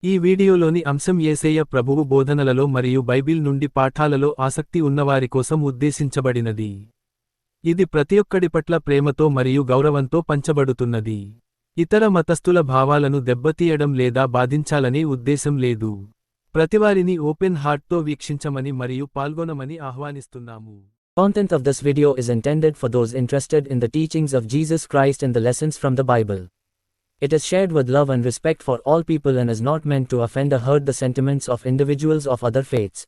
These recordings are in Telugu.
ఈ వీడియోలోని అంశం యేసయ్య ప్రభువు బోధనలలో మరియు బైబిల్ నుండి పాఠాలలో ఆసక్తి ఉన్నవారి కోసం ఉద్దేశించబడినది. ఇది ప్రతిఒక్కడి పట్ల ప్రేమతో మరియు గౌరవంతో పంచబడుతున్నది. ఇతర మతస్థుల భావాలను దెబ్బతీయడం లేదా బాధించాలనే ఉద్దేశం లేదు. ప్రతివారిని ఓపెన్ హార్ట్తో వీక్షించమని మరియు పాల్గొనమని ఆహ్వానిస్తున్నాము. Content of this video is intended for those interested in the teachings of Jesus Christ and the lessons from the Bible. It is shared with love and respect for all people and is not meant to offend or hurt the sentiments of individuals of other faiths.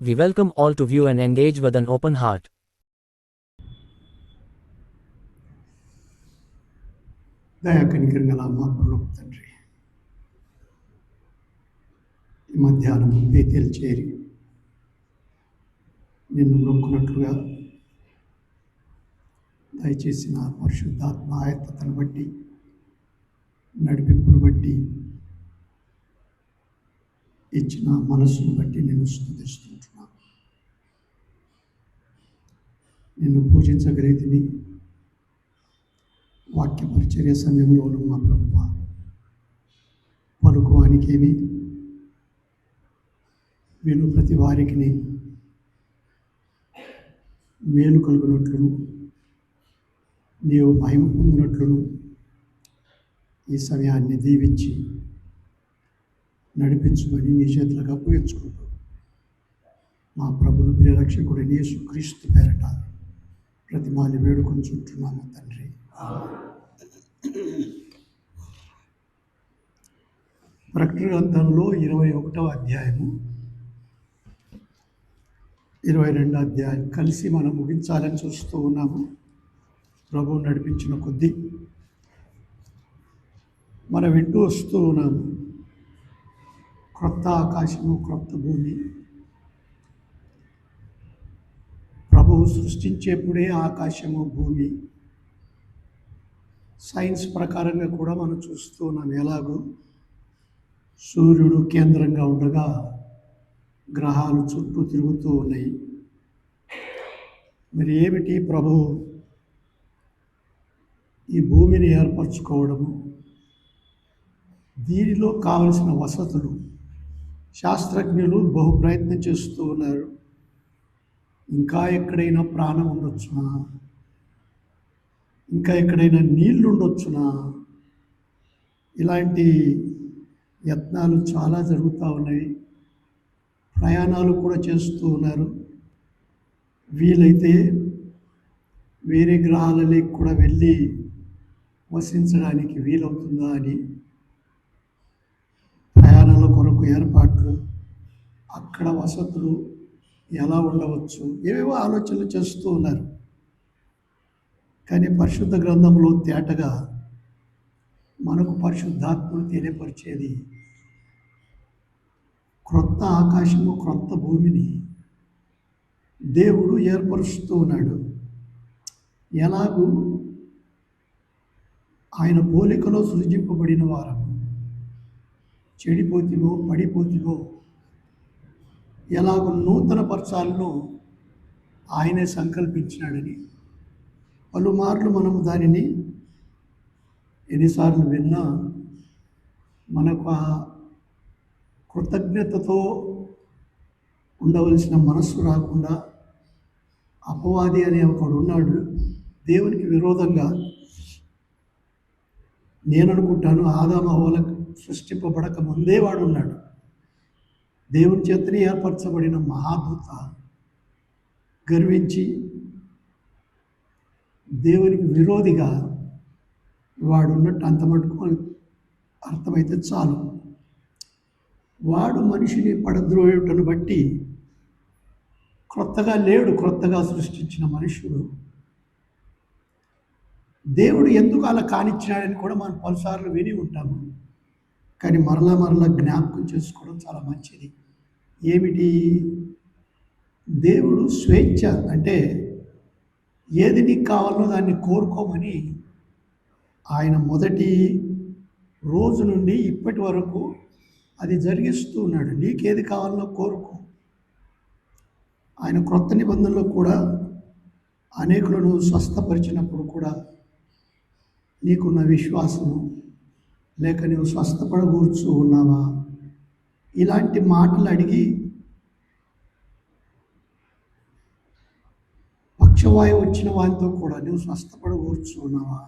We welcome all to view and engage with an open heart. దయాకనికరంగల మా పరలోక తండ్రి, ఈ మధ్యాహ్నం బేతేలు చేరి నిన్ను మొక్కున్నట్లుగా దయచేసి నా పరిశుద్ధాత్మ ఆయత్తతను బట్టి, నడిపింపును బట్టి, ఇచ్చిన మనస్సును బట్టి నిన్ను స్తుతిస్తుంటున్నాను. నిన్ను పూజించగలిగితిని. వాక్య పరిచర్య సమయంలోనూ మా ప్రభువా, పలుకువానికేమి విను ప్రతి వారికి మేలు కలుగునట్లును, నీవు మహిమ పొందినట్లును ఈ సమయాన్ని దీవించి నడిపించమని నీ చేతులకు అప్పగించుకుంటూ మా ప్రభును ప్రియరక్షకుడైన యేసుక్రీస్తు పేరట ప్రతిమాలి వేడుకొంచుంటున్నాము తండ్రి. ప్రకటన గ్రంథంలో 21వ అధ్యాయము 22వ అధ్యాయం కలిసి మనం ముగించాలని చూస్తూ ఉన్నాము. ప్రభువు నడిపించిన కొద్దీ మనం వింటూ వస్తూ ఉన్నాము. క్రొత్త ఆకాశము, క్రొత్త భూమి. ప్రభువు సృష్టించేప్పుడే ఆకాశము, భూమి. సైన్స్ ప్రకారంగా కూడా మనం చూస్తూ ఉన్నాం. ఎలాగో సూర్యుడు కేంద్రంగా ఉండగా గ్రహాలు చుట్టూ తిరుగుతూ ఉన్నాయి. మరి ఏమిటి ప్రభువు ఈ భూమిని ఏర్పరచుకోవడము, దీనిలో కావలసిన వసతులు శాస్త్రజ్ఞులు బహు ప్రయత్నం చేస్తూ ఉన్నారు. ఇంకా ఎక్కడైనా ప్రాణం ఉండొచ్చునా, ఇంకా ఎక్కడైనా నీళ్ళు ఉండొచ్చునా, ఇలాంటి యత్నాలు చాలా జరుగుతూ ఉన్నాయి. ప్రయాణాలు కూడా చేస్తూ ఉన్నారు. వీలైతే వేరే గ్రహాలలోకి కూడా వెళ్ళి వసించడానికి వీలవుతుందా అని ప్రయాణాల కొరకు ఏర్పాట్లు, అక్కడ వసతులు ఎలా ఉండవచ్చు, ఏవేవో ఆలోచనలు చేస్తూ ఉన్నారు. కానీ పరిశుద్ధ గ్రంథంలో తేటగా మనకు పరిశుద్ధాత్మను తెలియపరిచేది క్రొత్త ఆకాశము, క్రొత్త భూమిని దేవుడు ఏర్పరుస్తూ ఉన్నాడు. ఎలాగూ ఆయన పోలికలో సృజింపబడిన వారము చెడిపోతివో, పడిపోతివో, ఎలాగో నూతన పరచాలను ఆయనే సంకల్పించినాడని పలుమార్లు మనము దానిని ఎన్నిసార్లు విన్నా మనకు ఆ కృతజ్ఞతతో ఉండవలసిన మనస్సు రాకుండా అపవాది అనే ఒకడు ఉన్నాడు. దేవునికి విరోధంగా, నేను అనుకుంటాను ఆదాము హవ్వలకు సృష్టింపబడక ముందే వాడు ఉన్నాడు. దేవుని చేతనే ఏర్పరచబడిన మహాదూత గర్వించి దేవునికి విరోధిగా వాడు ఉన్నట్టు అంత మటుకు అర్థమైతే చాలు. వాడు మనిషిని పడద్రోయుటను బట్టి క్రొత్తగా లేడు. క్రొత్తగా సృష్టించిన మనుషుడు దేవుడు ఎందుకు అలా కానిచ్చినాడని కూడా మనం పలుసార్లు విని ఉంటాము. కానీ మరలా జ్ఞాపకం చేసుకోవడం చాలా మంచిది. ఏమిటి? దేవుడు స్వేచ్ఛ, అంటే ఏది నీకు కావాలో దాన్ని కోరుకోమని ఆయన మొదటి రోజు నుండి ఇప్పటి వరకు అది జరిగిస్తూ ఉన్నాడు. నీకేది కావాలో కోరుకో. ఆయన క్రొత్త నిబంధనలో కూడా అనేకులను స్వస్థపరిచినప్పుడు కూడా నీకున్న విశ్వాసము, లేక నీవు స్వస్థపడగూర్చు ఉన్నావా, ఇలాంటి మాటలు అడిగి పక్షవాయువు వచ్చిన వారితో కూడా నువ్వు స్వస్థపడకూర్చున్నావా?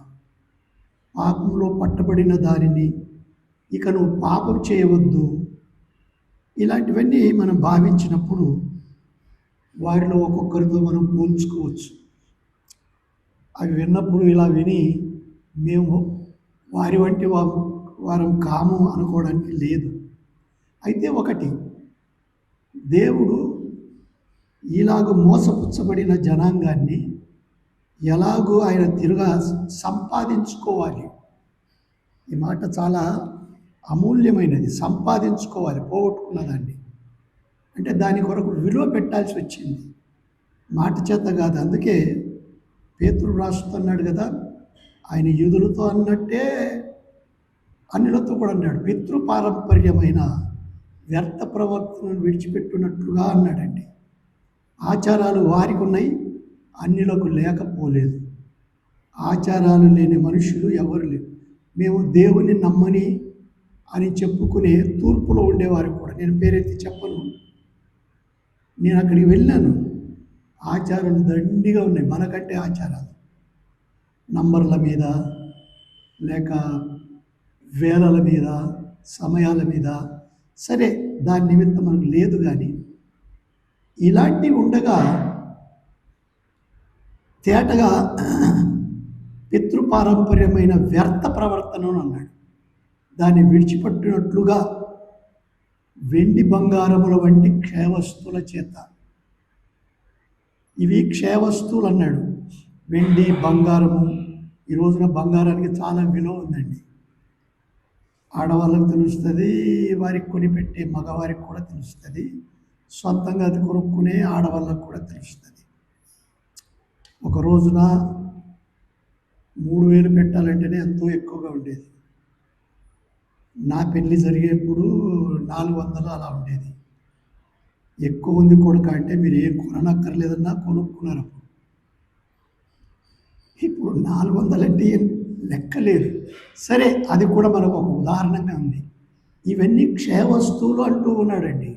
పాపంలో పట్టబడిన దానిని ఇక నువ్వు పాపం చేయవద్దు. ఇలాంటివన్నీ మనం భావించినప్పుడు వారిలో ఒక్కొక్కరితో మనం పోల్చుకోవచ్చు. అవి విన్నప్పుడు ఇలా విని మేము వారి వంటి వారం కాము అనుకోవడానికి లేదు. అయితే ఒకటి, దేవుడు ఇలాగ మోసపుచ్చబడిన జనాంగాన్ని ఎలాగూ ఆయన తిరుగా సంపాదించుకోవాలి. ఈ మాట చాలా అమూల్యమైనది. సంపాదించుకోవాలి పోగొట్టుకున్న దాన్ని. అంటే దాని కొరకు విలువ పెట్టాల్సి వచ్చింది, మాట చేత కాదు. అందుకే పేతురు రాస్తున్నాడు కదా, ఆయన యూదులతో అన్నట్టే అన్యులతో కూడా అన్నాడు, పితృపారంపర్యమైన వ్యర్థ ప్రవర్తనను విడిచిపెట్టున్నట్లుగా అన్నాడండి. ఆచారాలు వారికి ఉన్నాయి, అన్యులకు లేకపోలేదు. ఆచారాలు లేని మనుషులు ఎవరు లేరు. మేము దేవుని నమ్మని అని చెప్పుకునే తూర్పులో ఉండేవారు కూడా, నేను పేరెత్తి చెప్పను, నేను అక్కడికి వెళ్ళాను. ఆచారాలు దండిగా ఉన్నాయి, మనకంటే ఆచారాలు నంబర్ల మీద లేక వేలల మీద సమయాల మీద. సరే, దాని నిమిత్తం మనకు లేదు. కానీ ఇలాంటివి ఉండగా తేటగా పితృపారంపర్యమైన వ్యర్థ ప్రవర్తనను అన్నాడు. దాన్ని విడిచిపెట్టినట్లుగా వెండి బంగారముల వంటి క్షయవస్తువుల చేత, ఇవి క్షయవస్తువులు అన్నాడు. వెండి బంగారము, ఈ రోజున బంగారానికి చాలా విలువ ఉందండి. ఆడవాళ్ళకు తెలుస్తుంది, వారికి కొనిపెట్టే మగవారికి కూడా తెలుస్తుంది, సొంతంగా అది కొనుక్కునే ఆడవాళ్ళకు కూడా తెలుస్తుంది. ఒక రోజున 3,000 పెట్టాలంటేనే ఎంతో ఎక్కువగా ఉండేది. నా పెళ్ళి జరిగేప్పుడు 400 అలా ఉండేది. ఎక్కువ ఉంది కొడుక అంటే మీరు ఏం కొనక్కర్లేదన్నా కొనుక్కున్నారు. ఇప్పుడు 400 అంటే ఏం లెక్కలేదు. సరే, అది కూడా మనకు ఒక ఉదాహరణగా ఉంది. ఇవన్నీ క్షయ వస్తువులు అంటూ ఉన్నాడండి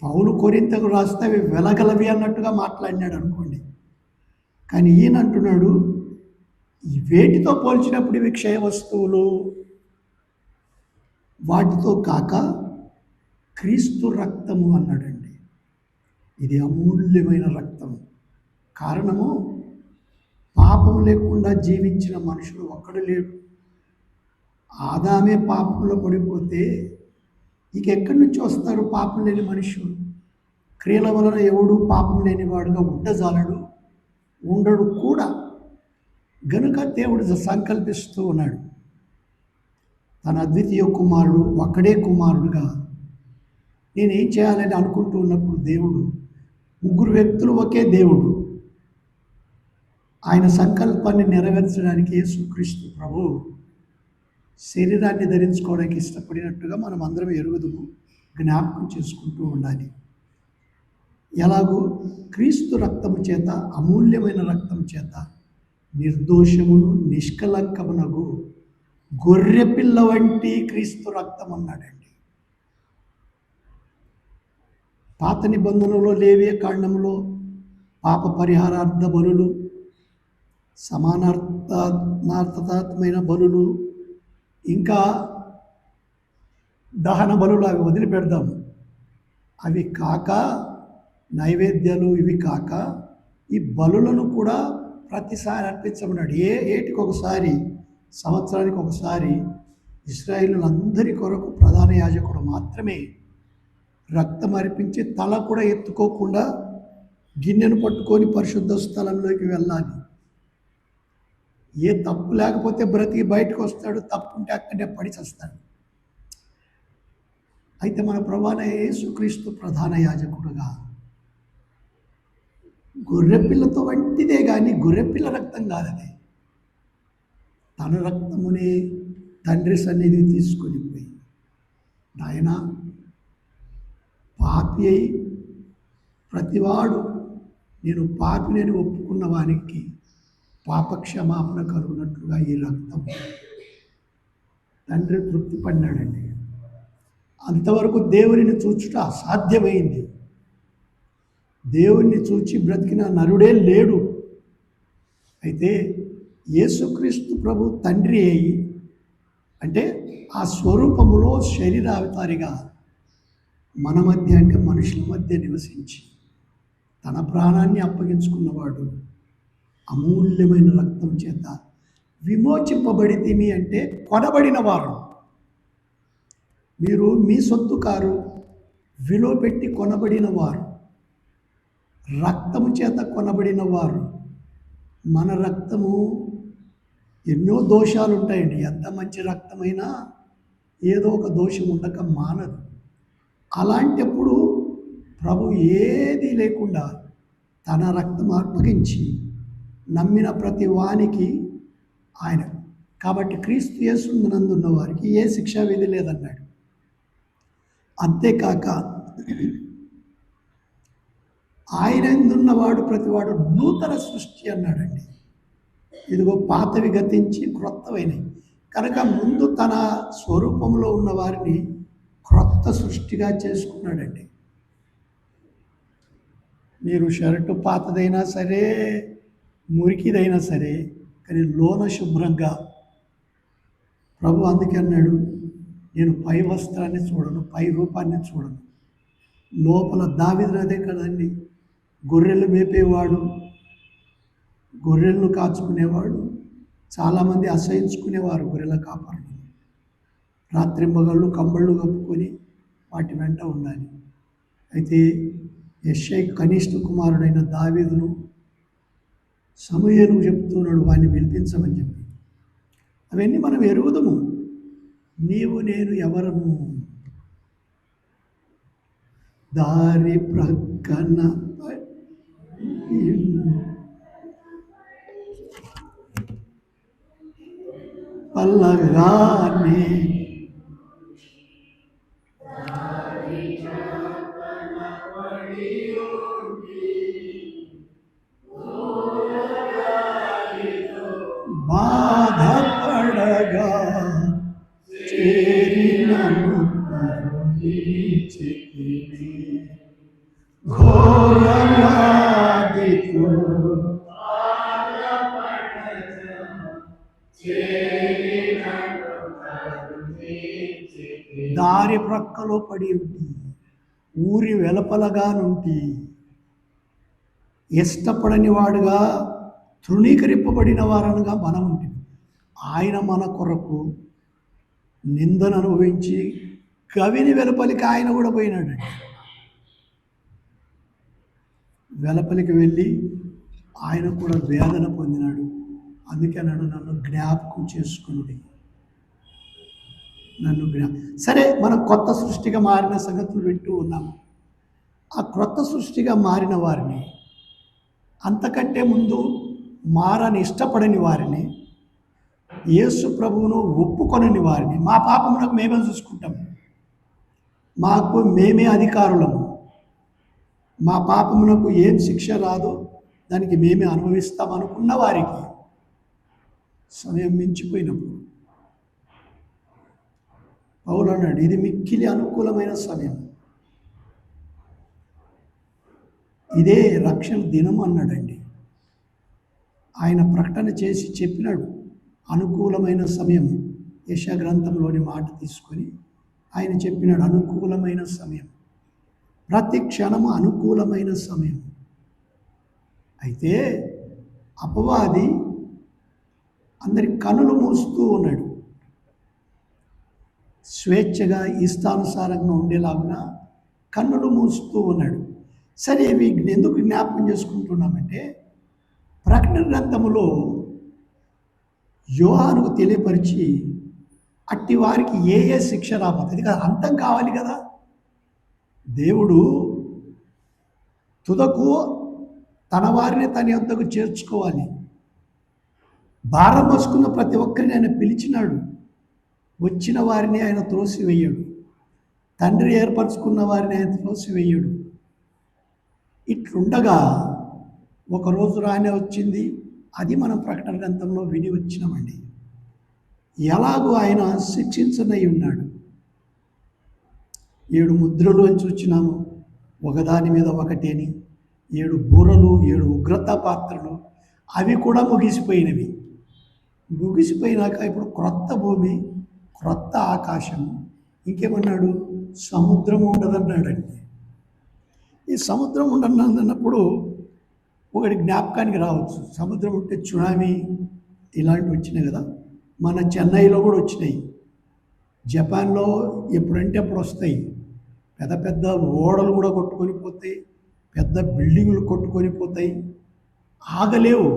పౌలు. కొరింథీయులకు రాస్తే అవి వెలగలవి అన్నట్టుగా మాట్లాడినాడు అనుకోండి. కానీ ఈయన అంటున్నాడు, ఈ వేటితో పోల్చినప్పుడు ఇవి క్షయ వస్తువులు, వాటితో కాక క్రీస్తు రక్తము అన్నాడండి. ఇది అమూల్యమైన రక్తము. కారణము, పాపం లేకుండా జీవించిన మనుషుడు ఒక్కడు లేడు. ఆదామే పాపంలో పడిపోతే ఇక ఎక్కడి నుంచి వస్తారు పాపం లేని మనుషుడు? క్రియల వలన ఎవడు పాపం లేనివాడుగా ఉండజాలడు, ఉండడు కూడా. గనుక దేవుడు సంకల్పిస్తూ ఉన్నాడు, తన అద్వితీయ కుమారుడు ఒక్కడే కుమారుడుగా నేనేం చేయాలని అనుకుంటూ ఉన్నప్పుడు దేవుడు, 3 వ్యక్తులు ఒకే దేవుడు, ఆయన సంకల్పాన్ని నెరవేర్చడానికి యేసుక్రీస్తు ప్రభు శరీరాన్ని ధరించుకోవడానికి ఇష్టపడినట్టుగా మనం అందరం ఎరుగుదుము, జ్ఞాపకం చేసుకుంటూ ఉండాలి. ఎలాగూ క్రీస్తు రక్తము చేత, అమూల్యమైన రక్తము చేత నిర్దోషమును నిష్కలంకమునగు గొర్రెపిల్ల వంటి క్రీస్తు రక్తం అన్నాడండి. పాత నిబంధనలో లేవియ కాండములో పాప పరిహారార్థ బలులు, సమానార్థాత్మైన బలులు, ఇంకా దహన బలులు అవి వదిలిపెడదాం. అవి కాక నైవేద్యాలు ఇవి కాక ఈ బలులను కూడా ప్రతిసారి అర్పించబడ్డాడు. ఏటికి ఒకసారి, సంవత్సరానికి ఒకసారి ఇశ్రాయేలులందరి కొరకు ప్రధాన యాజకుడు మాత్రమే రక్తం అర్పించి తల కూడా ఎత్తుకోకుండా గిన్నెను పట్టుకొని పరిశుద్ధ స్థలంలోకి వెళ్ళాలి. ఏ తప్పు లేకపోతే బ్రతికి బయటకు వస్తాడు, తప్పు ఉంటే అక్కడే పడి చస్తాడు. అయితే మన ప్రభువైన యేసుక్రీస్తు ప్రధాన యాజకుడుగా గొర్రెపిల్లతో వంటిదే కానీ గొర్రెపిల్ల రక్తం కాదది. తన రక్తమునే తండ్రి సన్నిధి తీసుకొని పోయి, నాయన పాపి అయి ప్రతివాడు నేను పాపిని ఒప్పుకున్న వానికి పాపక్షమాపణ కలుగునట్లుగా ఈ రక్తం తండ్రి తృప్తి పడినాడండి. అంతవరకు దేవునిని చూచుట అసాధ్యమైంది. దేవుణ్ణి చూచి బ్రతికిన నరుడే లేడు. అయితే యేసుక్రీస్తు ప్రభు తండ్రి అయి, అంటే ఆ స్వరూపములో శరీరావతారిగా మన మధ్య, అంటే మనుషుల మధ్య నివసించి తన ప్రాణాన్ని అప్పగించుకున్నవాడు, అమూల్యమైన రక్తం చేత విమోచింపబడితిమి, అంటే కొనబడిన వారు. మీరు మీ సొత్తు కారు, విలువ పెట్టి కొనబడిన వారు, రక్తము చేత కొనబడిన వారు. మన రక్తము ఎన్నో దోషాలు ఉంటాయండి. ఎంత మంచి రక్తమైనా ఏదో ఒక దోషం ఉండక మానదు. అలాంటప్పుడు ప్రభు ఏది లేకుండా తన రక్తం అర్పగించి నమ్మిన ప్రతి వానికి ఆయన, కాబట్టి క్రీస్తు యేసునందున్న వారికి ఏ శిక్షా విధి లేదన్నాడు. అంతేకాక ఆయన ఎందున్నవాడు ప్రతివాడు నూతన సృష్టి అన్నాడండి. ఇదిగో పాతవి గతించి క్రొత్తవైనవి. కనుక ముందు తన స్వరూపంలో ఉన్న వారిని క్రొత్త సృష్టిగా చేసుకున్నాడండి. మీరు షర్టు పాతదైనా సరే, మురికిదైనా సరే, కానీ లోన శుభ్రంగా. ప్రభు అందుకే అన్నాడు, నేను పై వస్త్రాన్ని చూడను, పై రూపాన్ని చూడను. లోపల దావీదు అదే కదండి, గొర్రెలు మేపేవాడు, గొర్రెలను కాచుకునేవాడు. చాలామంది అసహించుకునేవారు గొర్రెల కాపరులు. రాత్రింబగళ్ళు కంబళ్ళు కప్పుకొని వాటి వెంట ఉండాలి. అయితే యెషై కనిష్ఠ కుమారుడైన దావీదును సమూయేలుకు చెప్తున్నాడు, వాడిని పిలిపించమని చెప్పి. అవన్నీ మనం ఎరుగుదము. నీవు నేను ఎవరము? దారి ప్రక్కన పల్లగానే బాధపడగా చేరినను ఘోరవ్యాధితో దారి ప్రక్కలో పడి ఉండి, ఊరి వెలపలగా నుండి, ఇష్టపడని వాడుగా తృణీకరింపబడిన వారనుగా మనం ఉంటుంది. ఆయన మన కొరకు నిందను అనుభవించి కవిని వెలుపలికి ఆయన కూడా పోయినాడండి. వెలుపలికి వెళ్ళి ఆయన కూడా వేదన పొందినాడు. అందుకే అన్నాడు, నన్ను జ్ఞాపకం చేసుకుని, నన్ను సరే, మనం కొత్త సృష్టిగా మారిన సంగతులు వింటూ ఉన్నాము. ఆ క్రొత్త సృష్టిగా మారిన వారిని, అంతకంటే ముందు మారని ఇష్టపడని వారిని, యేసు ప్రభువును ఒప్పుకొనని వారిని, మా పాపమునకు మేమే చూసుకుంటాం, మాకు మేమే అధికారులము, మా పాపమునకు ఏం శిక్ష రాదో దానికి మేమే అనుభవిస్తాం అనుకున్న వారికి సమయం మించిపోయినప్పుడు పౌలు అన్నాడు, ఇది మిక్కిలి అనుకూలమైన సమయం, ఇదే రక్షణ దినం అన్నాడండి. ఆయన ప్రకటన చేసి చెప్పినాడు, అనుకూలమైన సమయం. యెషయా గ్రంథంలోని మాట తీసుకొని ఆయన చెప్పినాడు, అనుకూలమైన సమయం, ప్రతి క్షణము అనుకూలమైన సమయం. అయితే అపవాది అందరి కనులు మూస్తూ ఉన్నాడు, స్వేచ్ఛగా ఇష్టానుసారంగా ఉండేలాగున కన్నులు మూస్తూ ఉన్నాడు. సరే, వీటిని ఎందుకు జ్ఞాపకం చేసుకుంటున్నామంటే, ప్రకటన గ్రంథములో యోహానుకు తెలియపరిచి అట్టి వారికి ఏ ఏ శిక్ష రాబోతుంది కదా, అంతం కావాలి కదా. దేవుడు తుదకు తన వారిని తన యొద్దకు చేర్చుకోవాలి. భారం మోసుకున్న ప్రతి ఒక్కరిని ఆయన పిలిచినాడు, వచ్చిన వారిని ఆయన త్రోసివేయడు, తండ్రి ఏర్పరచుకున్న వారిని ఆయన త్రోసివేయడు. ఇట్లుండగా ఒకరోజు రానే వచ్చింది, అది మనం ప్రకటన గ్రంథంలో విని వచ్చినామండి. ఎలాగో ఆయన శిక్షించనై ఉన్నాడు. 7 ముద్రలు అని చూచినాము, ఒకదాని మీద ఒకటేని. 7 బూరలు, 7 ఉగ్రత పాత్రలు, అవి కూడా ముగిసిపోయినవి. ముగిసిపోయినాక ఇప్పుడు క్రొత్త భూమి, క్రొత్త ఆకాశము, ఇంకేమన్నాడు, సముద్రం ఉండదన్నాడండి. ఈ సముద్రం ఉండన్నప్పుడు ఒకటి జ్ఞాపకానికి రావచ్చు, సముద్రం ఉంటే సునామీ ఇలాంటివి వచ్చినాయి కదా, మన చెన్నైలో కూడా వచ్చినాయి, జపాన్లో ఎప్పుడంటే అప్పుడు వస్తాయి. పెద్ద పెద్ద ఓడలు కూడా కొట్టుకొని పోతాయి, పెద్ద బిల్డింగులు కొట్టుకొని పోతాయి, ఆగలేవు.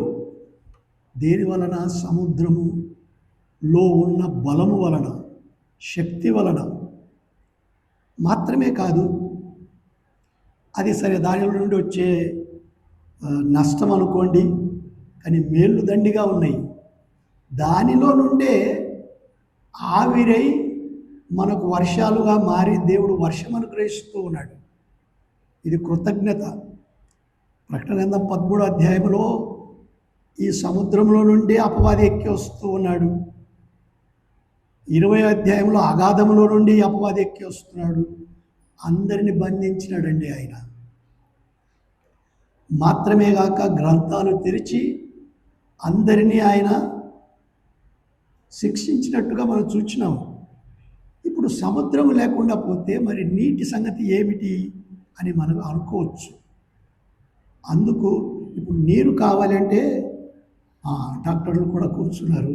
దేని వలన? సముద్రములో ఉన్న బలము వలన, శక్తి వలన. మాత్రమే కాదు, అది సరే దానిలో నుండి వచ్చే నష్టం అనుకోండి, కానీ మేళ్ళు దండిగా ఉన్నాయి. దానిలో నుండే ఆవిరై మనకు వర్షాలుగా మారి దేవుడు వర్షం అనుగ్రహిస్తూ ఉన్నాడు. ఇది కృతజ్ఞత. ప్రకటన గ్రంథం 13వ అధ్యాయంలో ఈ సముద్రంలో నుండి అపవాది ఎక్కి వస్తూ ఉన్నాడు. 20వ అధ్యాయంలో అగాధములో నుండి అపవాది ఎక్కి వస్తున్నాడు. అందరిని బంధించినాడండి ఆయన. మాత్రమే కాక గ్రంథాలు తెరిచి అందరినీ ఆయన శిక్షించినట్టుగా మనం చూచినాం. ఇప్పుడు సముద్రం లేకుండా పోతే మరి నీటి సంగతి ఏమిటి అని మనం అనుకోవచ్చు. అందుకు ఇప్పుడు నీరు కావాలంటే డాక్టర్లు కూడా కూర్చున్నారు.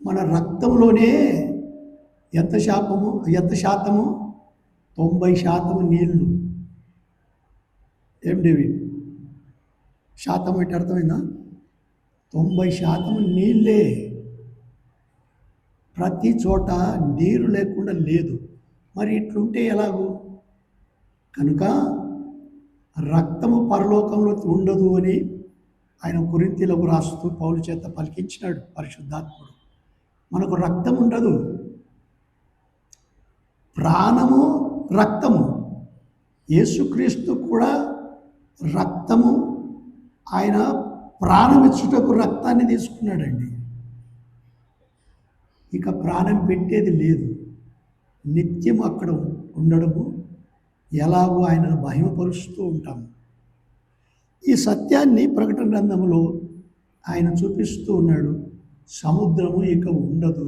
మన రక్తంలోనే ఎంత శాతము 90% నీళ్ళు. ఏం డేవిడ్, శాతం అంటే అర్థమైందా? 90% నీళ్ళే. ప్రతి చోట నీరు లేకుండా లేదు. మరి ఇట్లుంటే ఎలాగూ? కనుక రక్తము పరలోకంలో ఉండదు అని ఆయన కొరింథీయులకు రాస్తూ పౌలు చేత పలికించినాడు పరిశుద్ధాత్ముడు. మనకు రక్తం ఉండదు, ప్రాణము రక్తము. యేసుక్రీస్తు కూడా రక్తము, ఆయన ప్రాణమిచ్చుటకు రక్తాన్ని తీసుకున్నాడండి. ఇక ప్రాణం పెట్టేది లేదు. నిత్యం అక్కడ ఉండడము, ఎలాగో ఆయన మహిమపరుస్తూ ఉంటాము. ఈ సత్యాన్ని ప్రకటన గ్రంథంలో ఆయన చూపిస్తూ ఉన్నాడు. సముద్రము ఇక ఉండదు.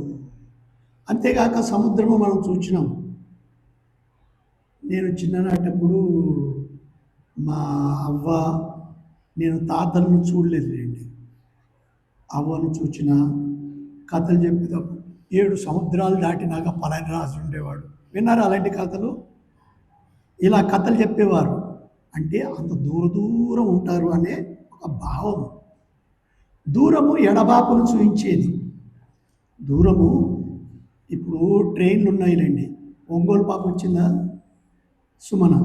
అంతేగాక సముద్రము మనం చూచినాం. నేను చిన్ననాటప్పుడు మా అవ్వ, నేను తాతలను చూడలేదులేండి, అవ్వను చూచిన కథలు చెప్పేటప్పుడు 7 సముద్రాలు దాటినాక పలాని రాజు ఉండేవాడు. విన్నారా అలాంటి కథలు? ఇలా కథలు చెప్పేవారు. అంటే అంత దూరం ఉంటారు అనే ఒక భావం. దూరము ఎడబాపును చూపించేది. దూరము ఇప్పుడు ట్రైన్లు ఉన్నాయిలేండి. ఒంగోలు పాప వచ్చిందా సుమన?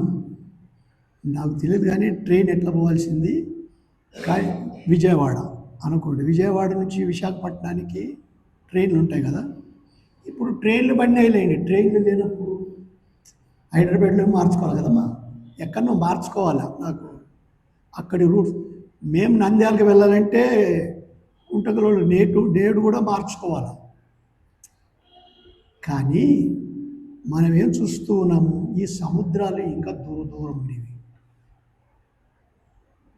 నాకు తెలియదు, కానీ ట్రైన్ ఎట్లా పోవాల్సింది కానీ విజయవాడ అనుకోండి. విజయవాడ నుంచి విశాఖపట్నానికి ట్రైన్లు ఉంటాయి కదా. ఇప్పుడు ట్రైన్లు బండి అయ్యలేండి. ట్రైన్లు లేనప్పుడు హైదరాబాద్లో మార్చుకోవాలి కదమ్మా, ఎక్కడనో మార్చుకోవాలా. నాకు అక్కడి రూట్, మేము నంద్యాలకు వెళ్ళాలంటే కుంటకలో నేడు కూడా మార్చుకోవాలి. కానీ మనం ఏం చూస్తూ ఉన్నాము? ఈ సముద్రాలు ఇంకా దూరం ఉండేవి.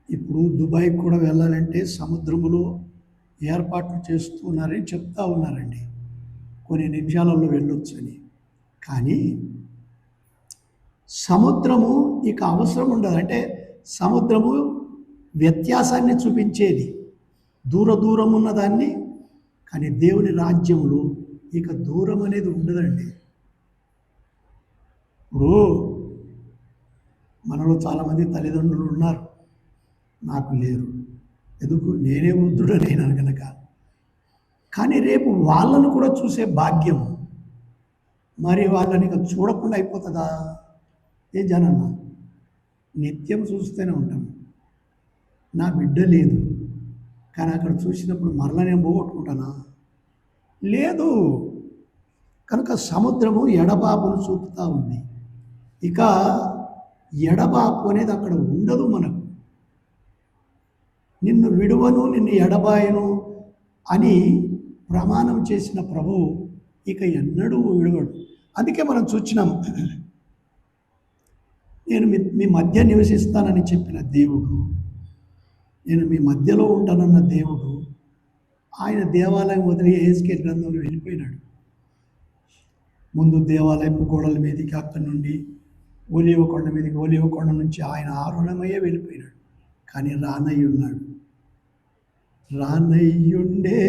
ఇప్పుడు దుబాయ్కి కూడా వెళ్ళాలంటే సముద్రములో ఏర్పాట్లు చేస్తూ ఉన్నారని చెప్తా ఉన్నారండి. కొన్ని నిమిషాలలో వెళ్ళొచ్చని. కానీ సముద్రము ఇక అవసరం ఉండదు. అంటే సముద్రము వ్యత్యాసాన్ని చూపించేది, దూరం ఉన్నదాన్ని. కానీ దేవుని రాజ్యంలో ఇక దూరం అనేది ఉండదండి. ఇప్పుడు మనలో చాలామంది తల్లిదండ్రులు ఉన్నారు, నాకు లేరు. ఎందుకు? నేనే వృద్ధుడనైనాను కనుక. కానీ రేపు వాళ్ళను కూడా చూసే భాగ్యం, మరి వాళ్ళని ఇక చూడకుండా అయిపోతుందా? ఏ జనన్న నిత్యం చూస్తూనే ఉంటాం. నా బిడ్డ లేదు, కానీ అక్కడ చూసినప్పుడు మరలా నేను పోగొట్టుకుంటానా? లేదు. కనుక సముద్రము ఎడబాపును చూపుతూ ఉంది. ఇక ఎడబాపు అనేది అక్కడ ఉండదు. మనకు నిన్ను విడువను, నిన్ను ఎడబాయను అని ప్రమాణం చేసిన ప్రభువు ఇక ఎన్నడూ విడువడు. అందుకే మనం చూచినాం నేను మీ మధ్య నివసిస్తానని చెప్పిన దేవుడు, నేను మీ మధ్యలో ఉంటానన్న దేవుడు ఆయన దేవాలయం వదిలి యెహెజ్కేలు గ్రంథంలో వెళ్ళిపోయినాడు. ముందు దేవాలయపు గోడల మీదకి, అక్కడి నుండి ఒలీవ కొండ మీదకి, ఒలీవ కొండ నుంచి ఆయన ఆరుణమయ్యే వెళ్ళిపోయినాడు. కానీ రానయ్యున్నాడు. రానయ్యుండే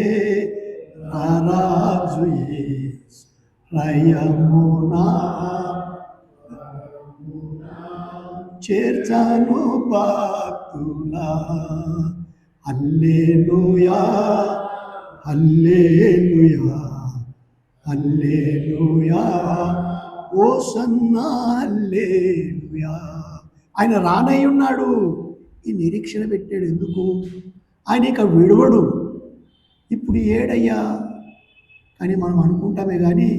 రారాజు యేసు రయమునా చేర్చాను భక్తులా. హల్లెలూయా హల్లెలూయా హల్లెలూయా హోసన్నా హల్లెలూయా. ఆయన రానై ఉన్నాడు. ఈ నిరీక్షణ పెట్టాడు. ఎందుకు? ఆయన ఇక విడవడు. ఇప్పుడు ఏడయ్యా అని మనం అనుకుంటామే, కానీ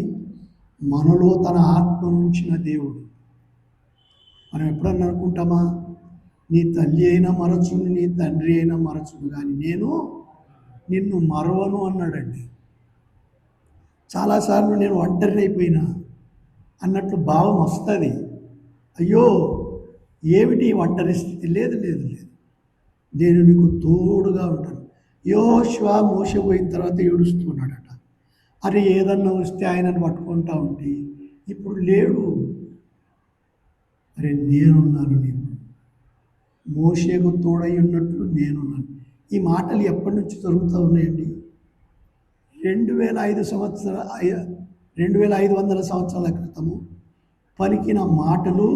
మనలో తన ఆత్మను ఉంచిన దేవుడు. మనం ఎప్పుడన్నా అనుకుంటామా, నీ తల్లి అయినా మరచును, నీ తండ్రి అయినా మరచును, కానీ నేను నిన్ను మరవను అన్నాడండి. చాలాసార్లు నేను ఒంటరి అయిపోయినా అన్నట్లు భావం వస్తుంది. అయ్యో ఏమిటి ఒంటరి స్థితి? లేదు లేదు లేదు, నేను నీకు తోడుగా ఉంటాను. యెహోషువ మోషే పోయిన తర్వాత ఏడుస్తున్నాడట. అరే ఏదన్నా వస్తే ఆయనను పట్టుకుంటా ఉంటే ఇప్పుడు లేడు. అరే నేనున్నాను, నీకు మోషేకు తోడై ఉన్నట్లు నేనున్నాను. ఈ మాటలు ఎప్పటి నుంచి జరుగుతూ ఉన్నాయండి? 2500 సంవత్సరాల క్రితము పలికిన మాటలు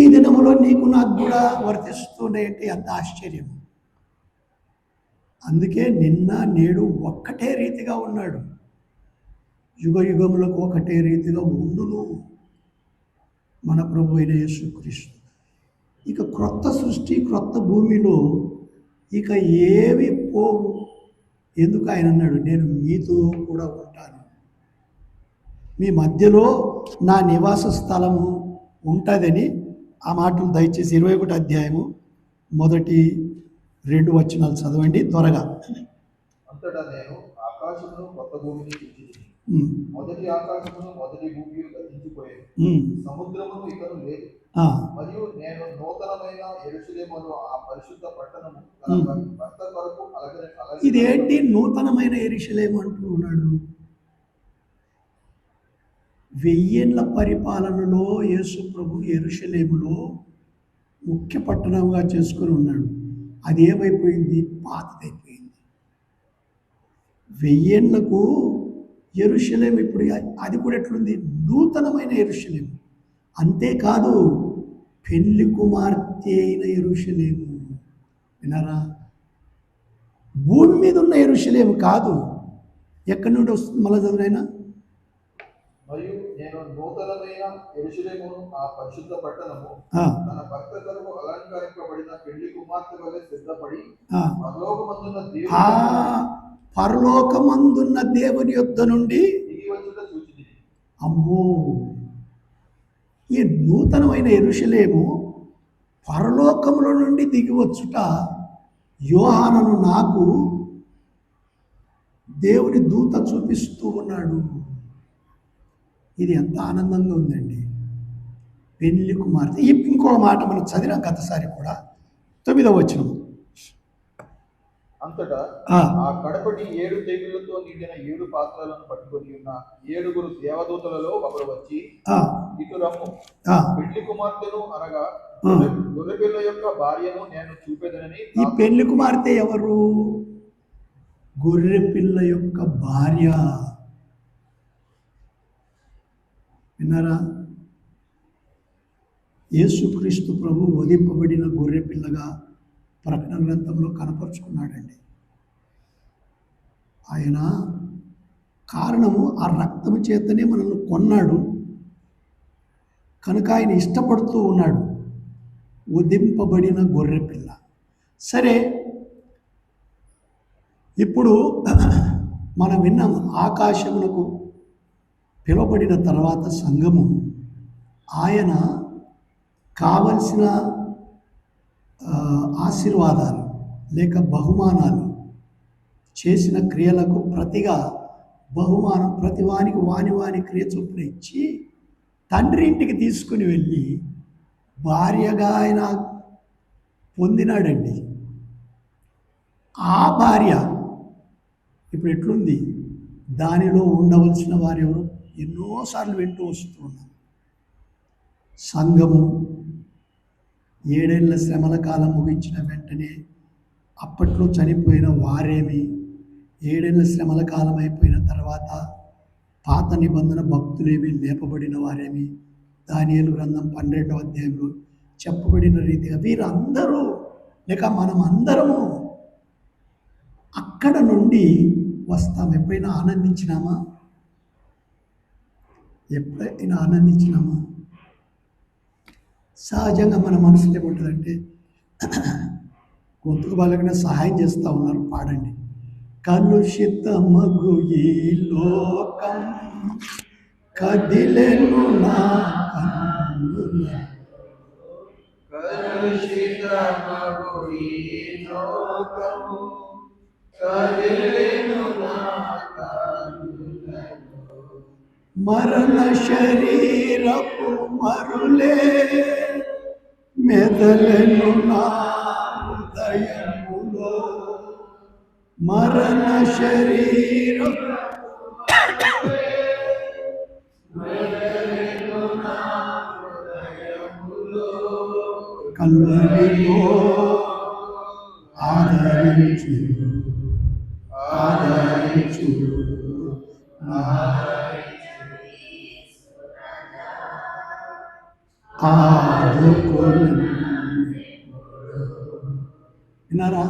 ఈ దినములో నీకు నాకు కూడా వర్తిస్తున్నాయంటే ఎంత ఆశ్చర్యం. అందుకే నిన్న నేడు ఒక్కటే రీతిగా ఉన్నాడు. యుగ యుగములకు ఒకటే రీతిగా ఉండును మన ప్రభు అయిన యేసుక్రీస్తు. ఇక క్రొత్త సృష్టి, క్రొత్త భూమిలో ఇక ఏవి పోవు. ఎందుకు? ఆయన అన్నాడు, నేను మీతో కూడా ఉంటాను, మీ మధ్యలో నా నివాస స్థలము ఉంటుందని. ఆ మాటలు దయచేసి 21 అధ్యాయము మొదటి 2 వచనాలు చదవండి త్వరగా. అంతటా నేను ఆకాశమును కొత్త భూమిని చూచితిని. మొదటి ఆకాశమును మొదటి భూమి గతించిపోయాను, సముద్రమును ఇకను లేదు. మరియు నేను నూతనమైన యెరూషలేమును ఆ పరిశుద్ధ పట్టణము భర్త కొరకు అలగని. ఇదేంటి నూతనమైన యెరూషలేము అంటూ ఉన్నాడు? 1000 ఏళ్ల పరిపాలనలో యేసు ప్రభు యెరూషలేములో ముఖ్య పట్టణంగా చేసుకొని ఉన్నాడు. అది ఏమైపోయింది? పాతదైపోయింది. 1000 ఏళ్లకు యెరూషలేము ఇప్పుడు అది కూడా ఎట్లుంది? నూతనమైన యెరూషలేము. అంతేకాదు, పెళ్లి కుమార్తె అయిన యెరూషలేము. విన్నారా? భూమి మీద ఉన్న యెరూషలేము కాదు. ఎక్కడి నుండి వస్తుంది? మళ్ళా చదువునైనా. మరియు నేను నూతనమైన యెరూషలేమును ఆ పరిశుద్ధ పట్టణము తన భర్త కొరకు అలంకరింపబడిన పెళ్లి కుమార్తె వలె సిద్ధపడి పరలోకమందున్న దేవుని యొద్ద నుండి దిగి వచ్చుట చూచితిని. అమ్మో, ఈ నూతనమైన యెరూషలేము పరలోకముల నుండి దిగి వచ్చుట యోహానును నాకు దేవుని దూత చూపిస్తూ ఉన్నాడు. ఇది ఎంత ఆనందంగా ఉందండి. పెళ్లి కుమార్తె. ఇంకో మాట మనం చదివిన గతసారి కూడా 9వ వచనం. అంతటా ఆ కడపటి 7 తెగుళ్లతో నిండిన 7 పాత్రలను పట్టుకొని ఉన్న 7 దేవదూతలలో ఒకరు వచ్చి, ఇటు రమ్ము, పెళ్లి కుమార్తెను అనగా గొర్రెపిల్ల యొక్క భార్యను నేను చూపెదనని. ఈ పెళ్లి కుమార్తె ఎవరు? గొర్రెపిల్ల యొక్క భార్య. విన్నారా? యేసుక్రీస్తు ప్రభు వధింపబడిన గొర్రెపిల్లగా ప్రకటన గ్రంథంలో కనపరుచుకున్నాడండి. ఆయన కారణము ఆ రక్తము చేతనే మనల్ని కొన్నాడు కనుక ఆయన ఇష్టపడుతూ ఉన్నాడు. వధింపబడిన గొర్రెపిల్ల. సరే, ఇప్పుడు మనం విన్నాము, ఆకాశమునకు పిలువబడిన తర్వాత సంఘము ఆయన కావలసిన ఆశీర్వాదాలు లేక బహుమానాలు చేసిన క్రియలకు ప్రతిగా బహుమానం ప్రతివానికి వాని క్రియ చొప్పున ఇచ్చి తండ్రి ఇంటికి తీసుకుని వెళ్ళి భార్యగా ఆయన పొందినాడండి. ఆ భార్య ఇప్పుడు ఎట్లుంది? దానిలో ఉండవలసిన వారెవరు ఎన్నోసార్లు వింటూ వస్తూ ఉన్నాం. సంఘము 7 ఏళ్ల శ్రమల కాలం ముగించిన వెంటనే అప్పట్లో చనిపోయిన వారేమి, 7 ఏళ్ల శ్రమల కాలం అయిపోయిన తర్వాత పాత నిబంధన భక్తులేమి, లేపబడిన వారేమి, దానియేలు గ్రంథం 12వ అధ్యాయంలో చెప్పబడిన రీతిగా వీరందరూ లేక మనం అందరము అక్కడ నుండి వస్తాం. ఎప్పుడైనా ఆనందించినామా? ఎప్పుడైనా ఆనందించినామా? సహజంగా మన మనసులో ఏముంటుందంటే, గొంతుకు బాలకనే సహాయం చేస్తూ ఉన్నారు, పాడండి. కలుషితమగు ఈ లోకం కదిలెను నా కన్నుల, కలుషితమగు ఈ లోకము కదిలెను నా కన్నులలో, మరణ శరీరపు మరులే మెదలెను నా హృదయములో, మరణ శరీరపు కల్వరిలో ఆదరించు ఆదరించు విన్నారా?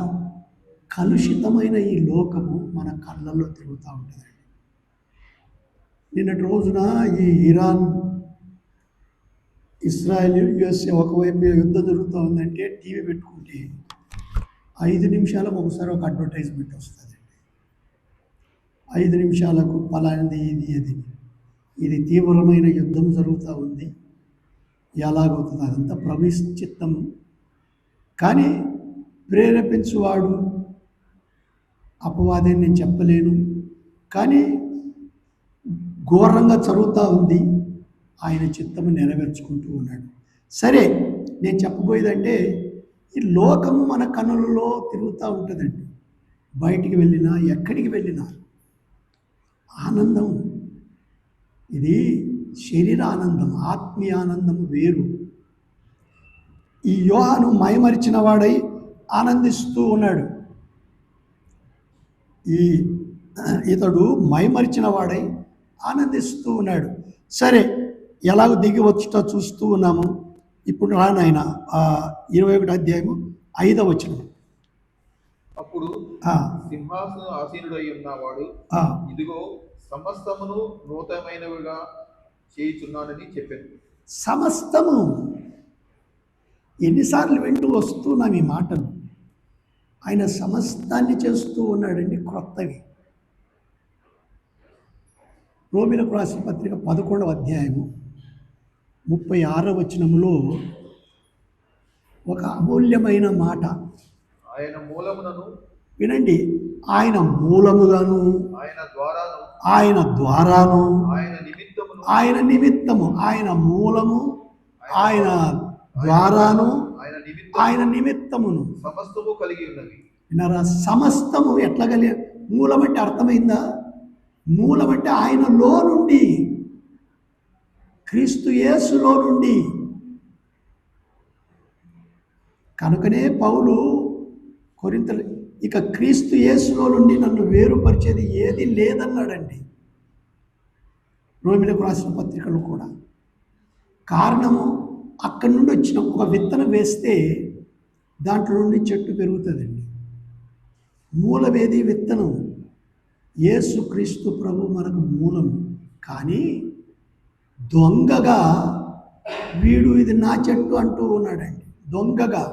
కలుషితమైన ఈ లోకము మన కళ్ళల్లో తిరుగుతూ ఉంటుందండి. నిన్నటి రోజున ఈ ఇరాన్ ఇస్రాయల్ యుఎస్ఏ ఒకవైపు యుద్ధం జరుగుతూ ఉందంటే టీవీ పెట్టుకుంటే 5 నిమిషాలకు ఒకసారి ఒక అడ్వర్టైజ్మెంట్ వస్తుందండి. 5 నిమిషాలకు పలానిది ఇది తీవ్రమైన యుద్ధం జరుగుతూ ఉంది, ఎలాగవుతుంది అదంతా ప్రభు చిత్తం. కానీ ప్రేరేపించువాడు అపవాదని నేను చెప్పలేను, కానీ ఘోరంగా జరుగుతూ ఉంది, ఆయన చిత్తము నెరవేర్చుకుంటూ ఉన్నాడు. సరే, నేను చెప్పబోయేదంటే ఈ లోకము మన కన్నులలో తిరుగుతూ ఉంటుందండి. బయటికి వెళ్ళినా ఎక్కడికి వెళ్ళినా ఆనందం, ఇది శరీర ఆనందం, ఆత్మీయ ఆనందం వేరు. ఈ యోహాను మైమరిచిన వాడై ఆనందిస్తూ ఉన్నాడు. ఇతడు మైమరిచిన వాడై ఆనందిస్తూ ఉన్నాడు. సరే, ఎలాగో దిగి వచ్చుట చూస్తూ ఉన్నాము. ఇప్పుడు రానాయన 21వ అధ్యాయము 5వ వచనం. అప్పుడు సింహాసనం ఆసీనుడై ఉన్నవాడు, ఇదిగో సమస్తమును నూతనమైనవిగా చేయుచున్నానని చెప్పాను. సమస్తము, ఎన్నిసార్లు వింటూ వస్తున్నాం ఈ మాటలు. ఆయన సమస్తాన్ని చేస్తూ ఉన్నాడండి, క్రొత్తవి. రోమీయులకు రాసిన పత్రిక 11వ అధ్యాయము 36వ వచనంలో ఒక అమూల్యమైన మాట. ఆయన మూలమునను, వినండి, ఆయన మూలముగాను, ఆయన ద్వారాను, ఆయన నిమిత్తము, ఆయన మూలము, ఆయన ద్వారాను, ఆయన నిమిత్తమును సమస్తము కలిగి ఉన్నది. విన్నారా? సమస్తము ఎట్లా కలిగి? మూలం అంటే అర్థమైందా? మూలం అంటే ఆయనలో నుండి, క్రీస్తు యేసులో నుండి. కనుకనే పౌలు కొరింథీయులు, ఇక క్రీస్తు యేసులో నుండి నన్ను వేరుపరిచేది ఏది లేదన్నాడండి. రోమీయులకు రాసిన పత్రికలు కూడా. కారణము, అక్కడి నుండి వచ్చిన ఒక విత్తనం వేస్తే దాంట్లో నుండి చెట్టు పెరుగుతుందండి. మూలమేది? విత్తనం. యేసు క్రీస్తు ప్రభు మనకు మూలం. కానీ దొంగగా వీడు ఇది నా చెట్టు అంటూ ఉన్నాడండి. దొంగగా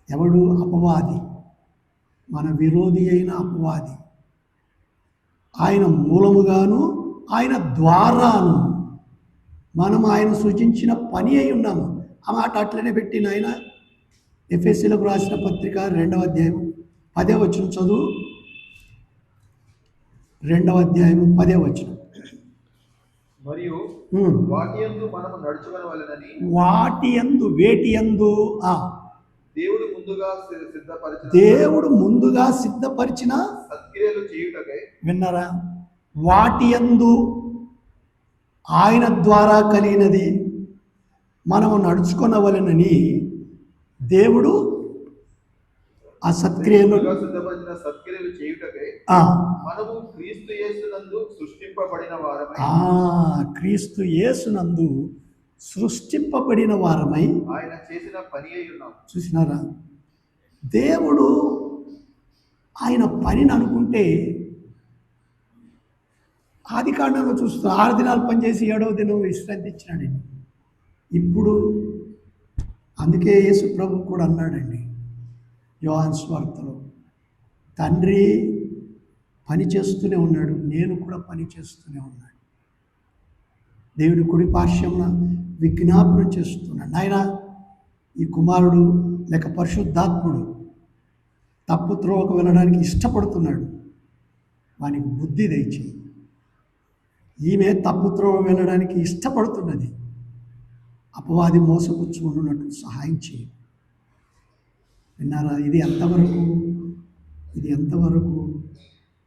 ఎవడు? అపవాది, మన విరోధి అయిన అపవాది. ఆయన మూలముగాను, ఆయన ద్వారాను మనం ఆయన సృజించిన పని అయి ఉన్నాము. ఆ మాట అట్లనే పెట్టిన ఆయన ఎఫెసీయులకు రాసిన పత్రిక 2వ అధ్యాయం 10వ వచనం చదువు. 2వ అధ్యాయం 10వ వచనం. మరియు వాటి యందు మనము నడుచుకొనవలెనని వాటి యందు వేటి యందు దేవుడు ముందుగా సిద్ధపరిచిన దేవుడు ముందుగా సిద్ధపరిచిన సత్క్రియలు చేయుటకై. విన్నారా? వాటి యందు ఆయన ద్వారా కలిగినది మనము నడుచుకొనవలెనని దేవుడు ఆ సత్క్రియలు సిద్ధపరిచిన సత్క్రియలు చేయుటకై మనము క్రీస్తు యేసునందు సృష్టింపబడిన వారమై క్రీస్తు యేసునందు సృష్టింపబడిన వారమై ఆయన చేసిన పని అయి ఉన్నాం. చూసినారా? దేవుడు ఆయన పనిని అనుకుంటే ఆది కాండంలో చూస్తూ 6 దినాలు పనిచేసి 7వ దినం విశ్రాంతి ఇచ్చినాడండి. ఇప్పుడు అందుకే యేసు ప్రభు కూడా అన్నాడండి యోహాను సువార్తలో, తండ్రి పని చేస్తూనే ఉన్నాడు, నేను కూడా పని చేస్తూనే ఉన్నాడు. దేవుని కుడి పార్శ్వమున విజ్ఞాపన చేస్తున్నాడు. ఆయన ఈ కుమారుడు లేక పరిశుద్ధాత్ముడు తప్పు త్రోవకు వెళ్ళడానికి ఇష్టపడుతున్నాడు, వానికి బుద్ధి దయచి. ఈమె తప్పు త్రోవ వెళ్ళడానికి ఇష్టపడుతున్నది, అపవాది మోసపుచ్చుకున్నట్టు సహాయం చేయి. విన్నారా? ఇది ఎంతవరకు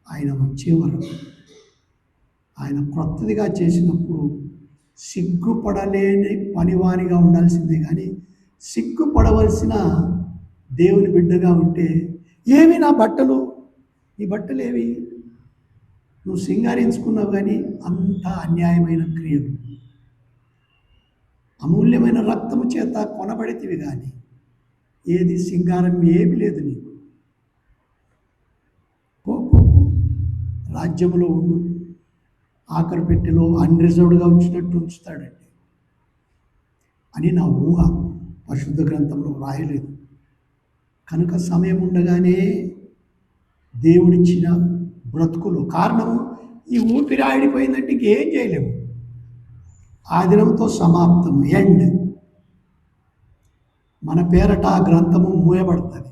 ఆయన వచ్చే వరకు. ఆయన క్రొత్తదిగా చేసినప్పుడు సిగ్గుపడలేని పనివానిగా ఉండాల్సిందే, కానీ సిగ్గుపడవలసిన దేవుని బిడ్డగా ఉంటే ఏమి నీ బట్టలు ఏవి, నువ్వు సింగారించుకున్నావు, కానీ అంత అన్యాయమైన క్రియలు, అమూల్యమైన రక్తము చేత కొనబడితివి, కానీ ఏది సింగారం ఏమి లేదు నీకు. రాజ్యంలో ఉండు, ఆఖరి పెట్టెలో అన్రిజర్వ్డ్గా ఉంచినట్టు ఉంచుతాడండి అని నా ఊహ. పరిశుద్ధ గ్రంథంలో రాయలేదు కనుక సమయం ఉండగానే దేవుడిచ్చిన బ్రతుకులు. కారణము ఈ ఊపిరి ఆడిపోయిందంటే ఇంకేం చేయలేము. ఆ దినంతో సమాప్తం, ఎండ్. మన పేరట ఆ గ్రంథము మూయబడుతుంది.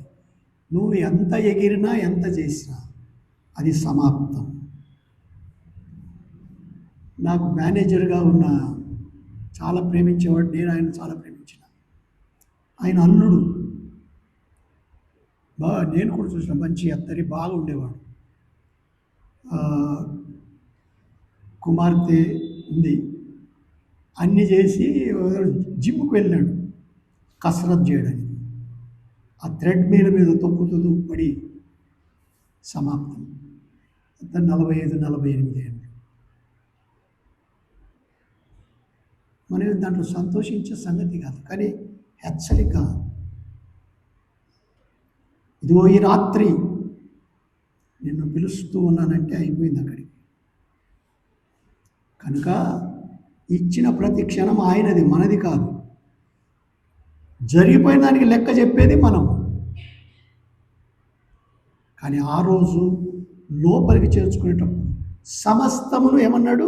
నువ్వు ఎంత ఎగిరినా ఎంత చేసినా అది సమాప్తం. నాకు మేనేజర్గా ఉన్న చాలా ప్రేమించేవాడు, నేను ఆయన చాలా ప్రేమించిన. ఆయన అల్లుడు నేను కూడా చూసిన, మంచి అత్తరి బాగా ఉండేవాడు. కుమార్తె ఉంది, అన్నీ చేసి జిమ్కి వెళ్ళాడు కసరత్ చేయడానికి. ఆ థ్రెడ్ మీద తొక్కుతూ పడి సమాప్తం. అంత 45-48 ఏళ్ళు. మనం దాంట్లో సంతోషించే సంగతి కాదు, కానీ హెచ్చరిక. ఇదిగో ఈ రాత్రి నిన్ను పిలుస్తూ ఉన్నానంటే అయిపోయింది అక్కడికి. కనుక ఇచ్చిన ప్రతి క్షణం ఆయనది, మనది కాదు. జరిగిపోయిన దానికి లెక్క చెప్పేది మనం. కానీ ఆ రోజు లోపలికి చేర్చుకునేటప్పుడు సమస్తమును ఏమన్నాడు?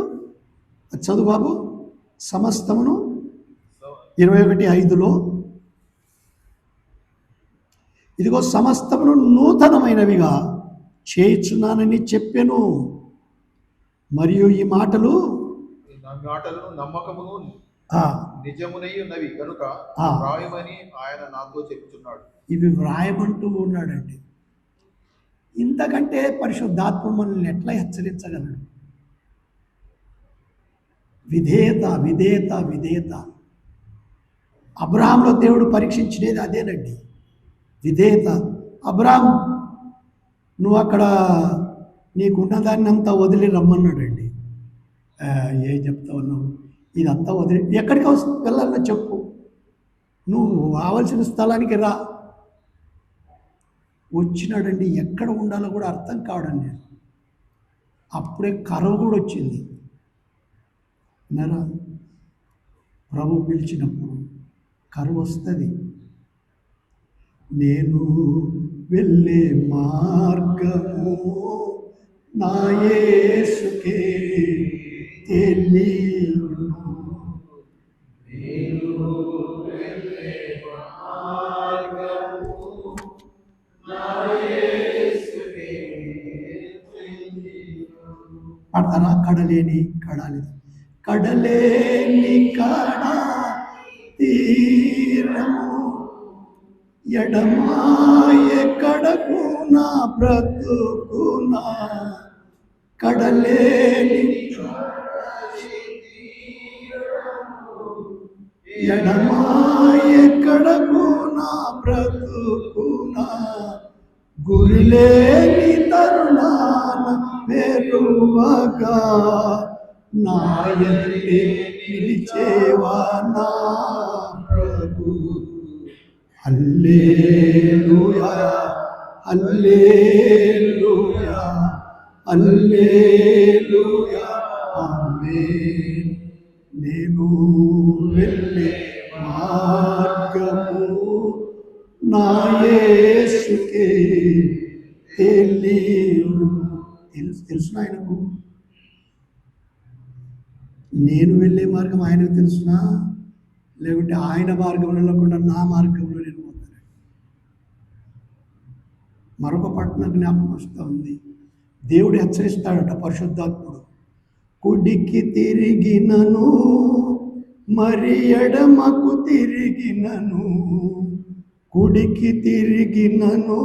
చదువు బాబు. సమస్తమును 21:5లో ఇదిగో సమస్తమును నూతనమైనవిగా చేయుచున్నానని చెప్పెను. మరియు ఈ మాటలు నమ్మకమును నిజమునై ఉన్నవి కనుక వ్రాయమని ఆయన నాతో చెప్తున్నాడు. ఇవి వ్రాయమంటూ ఉన్నాడండి. ఇంతకంటే పరిశుద్ధాత్మ మనల్ని ఎట్లా హెచ్చరించగలడు? విధేయత, విధేయత, విధేయత. అబ్రహాంలో దేవుడు పరీక్షించినది అదేనండి, విధేయత. అబ్రహాం, నువ్వు అక్కడ నీకున్నదాన్ని అంతా వదిలి రమ్మన్నాడండి. ఏం చెప్తావు నువ్వు? ఇదంతా వదిలి ఎక్కడికి వెళ్ళాలన్నా చెప్పు, నువ్వు రావాల్సిన స్థలానికి రా. వచ్చినాడండి. ఎక్కడ ఉండాలో కూడా అర్థం కావడండి. అప్పుడే కరువు కూడా వచ్చింది. విన్నారా? ప్రభు పిలిచినప్పుడు కరువు వస్తుంది. నేను వెళ్ళే మార్గము నా యేసుకే తెలియును. పడతారా? కడలేని కడాలి కడలేని కడ తీరము ఎడమాయ కడకున బ్రతుకున కడలేని ఎడమాయ కడకున బ్రతుకున గురిలేని తరుణాన వెరువగా నాయతే పిలిచేవా నా ప్రభు. హల్లెలూయా హల్లెలూయా హల్లెలూయా ఆమేన్. నేను వెళ్ళే మార్గము నా యేసుకే తెలియదు. తెలుసునా ఆయనకు? నేను వెళ్ళే మార్గం ఆయనకు తెలుసునా, లేకుంటే ఆయన మార్గంలో వెళ్ళకుండా నా మార్గంలో నేను పోతాను? మరొక పట్టణ జ్ఞాపకం వస్తూ ఉంది. దేవుడు హెచ్చరిస్తాడట పరిశుద్ధాత్ముడు, కుడికి తిరిగినను మరి ఎడమకు తిరిగినను, కుడికి తిరిగినను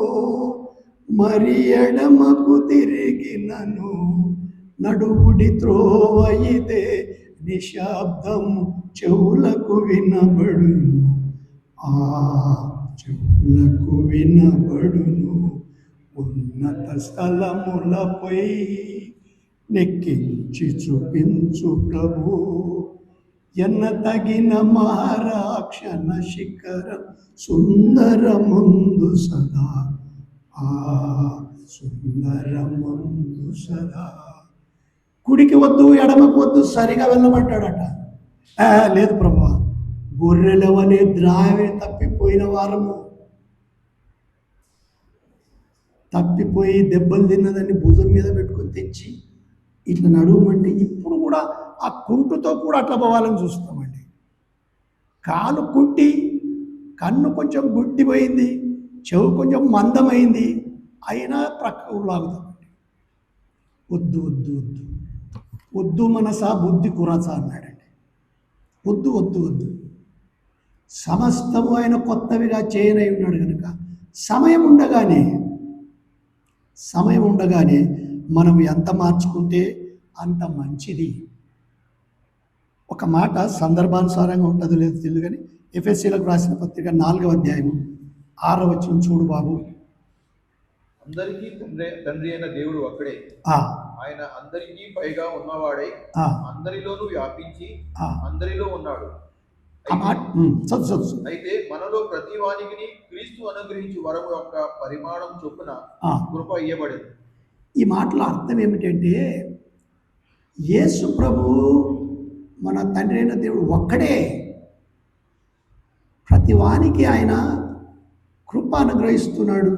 మరి ఎడమకు తిరిగినను, నడువుడి త్రోవ ఇదే నిశ్శబ్దము చెవులకు వినబడును, ఆ చెవులకు వినబడును. ఉన్నత స్థలములపై నెక్కించి చూపించు ప్రభు, ఎన్న తగిన మహారాక్షణ శిఖరం సుందర ముందు సదా, ఆ సుందర ముందు సదా. కుడికి వద్దు ఎడమకు వద్దు సరిగా వెళ్ళమంటాడట. లేదు ప్రభు, గొర్రెలవనే ద్రావే తప్పిపోయిన వారము, తప్పిపోయి దెబ్బలు తిన్నదాన్ని భుజం మీద పెట్టుకొని తెచ్చి ఇట్లా నడువమంటే ఇప్పుడు కూడా ఆ కుంటుతో కూడా అట్లా పోవాలని చూస్తామండి. కాలు కుట్టి, కన్ను కొంచెం గుడ్డిపోయింది, చెవు కొంచెం మందమైంది, అయినా ప్రక్కకు లాగుతామండి. వద్దు వద్దు వద్దు వద్దు మనసా బుద్ధి కురచా అన్నాడండి. వద్దు వద్దు వద్దు. సమస్తము ఆయన కొత్తవిగా చేయనై ఉన్నాడు కనుక సమయం ఉండగానే మనం ఎంత మార్చుకుంటే అంత మంచిది. ఒక మాట సందర్భానుసారంగా ఉంటుందో లేదో తెలియదు కానీ ఎఫెసీలకు రాసిన పత్రిక 4వ అధ్యాయం 6వ వచనం చూడు బాబు. అందరికీ తండ్రి అయిన దేవుడు ఒక్కడే, ఆయన అందరికీ పైగా ఉన్నవాడై అందరిలోనూ వ్యాపించి అందరిలో ఉన్నాడు. అయితే మనలో ప్రతి వానికి క్రీస్తు అనుగ్రహించు వరము యొక్క పరిమాణం చొప్పున కృప ఇయ్యబడింది. ఈ మాటల అర్థం ఏమిటంటే యేసు ప్రభు మన తండ్రి అయిన దేవుడు ఒక్కడే, ప్రతి వానికి ఆయన కృప అనుగ్రహిస్తున్నాడు,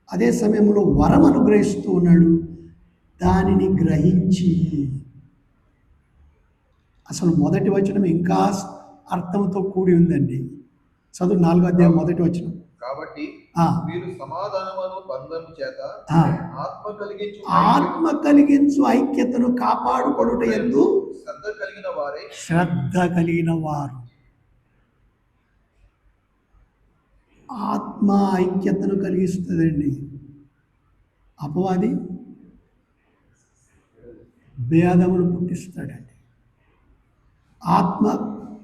అదే సమయంలో వరం అనుగ్రహిస్తూ ఉన్నాడు. దానిని గ్రహించి, అసలు మొదటి వచనం ఇంకా అర్థంతో కూడి ఉందండి. చదువు 4వ అధ్యాయం 1వ వచనం. కాబట్టి మీరు సమాధానమును బంధము చేత ఆత్మ కలిగించు ఐక్యతను కాపాడుకొనుట యందు శ్రద్ధ కలిగిన వారు. ఆత్మ ఐక్యతను కలిగిస్తుందండి. అపవాది భేదములు పుట్టిస్తాడండి. ఆత్మ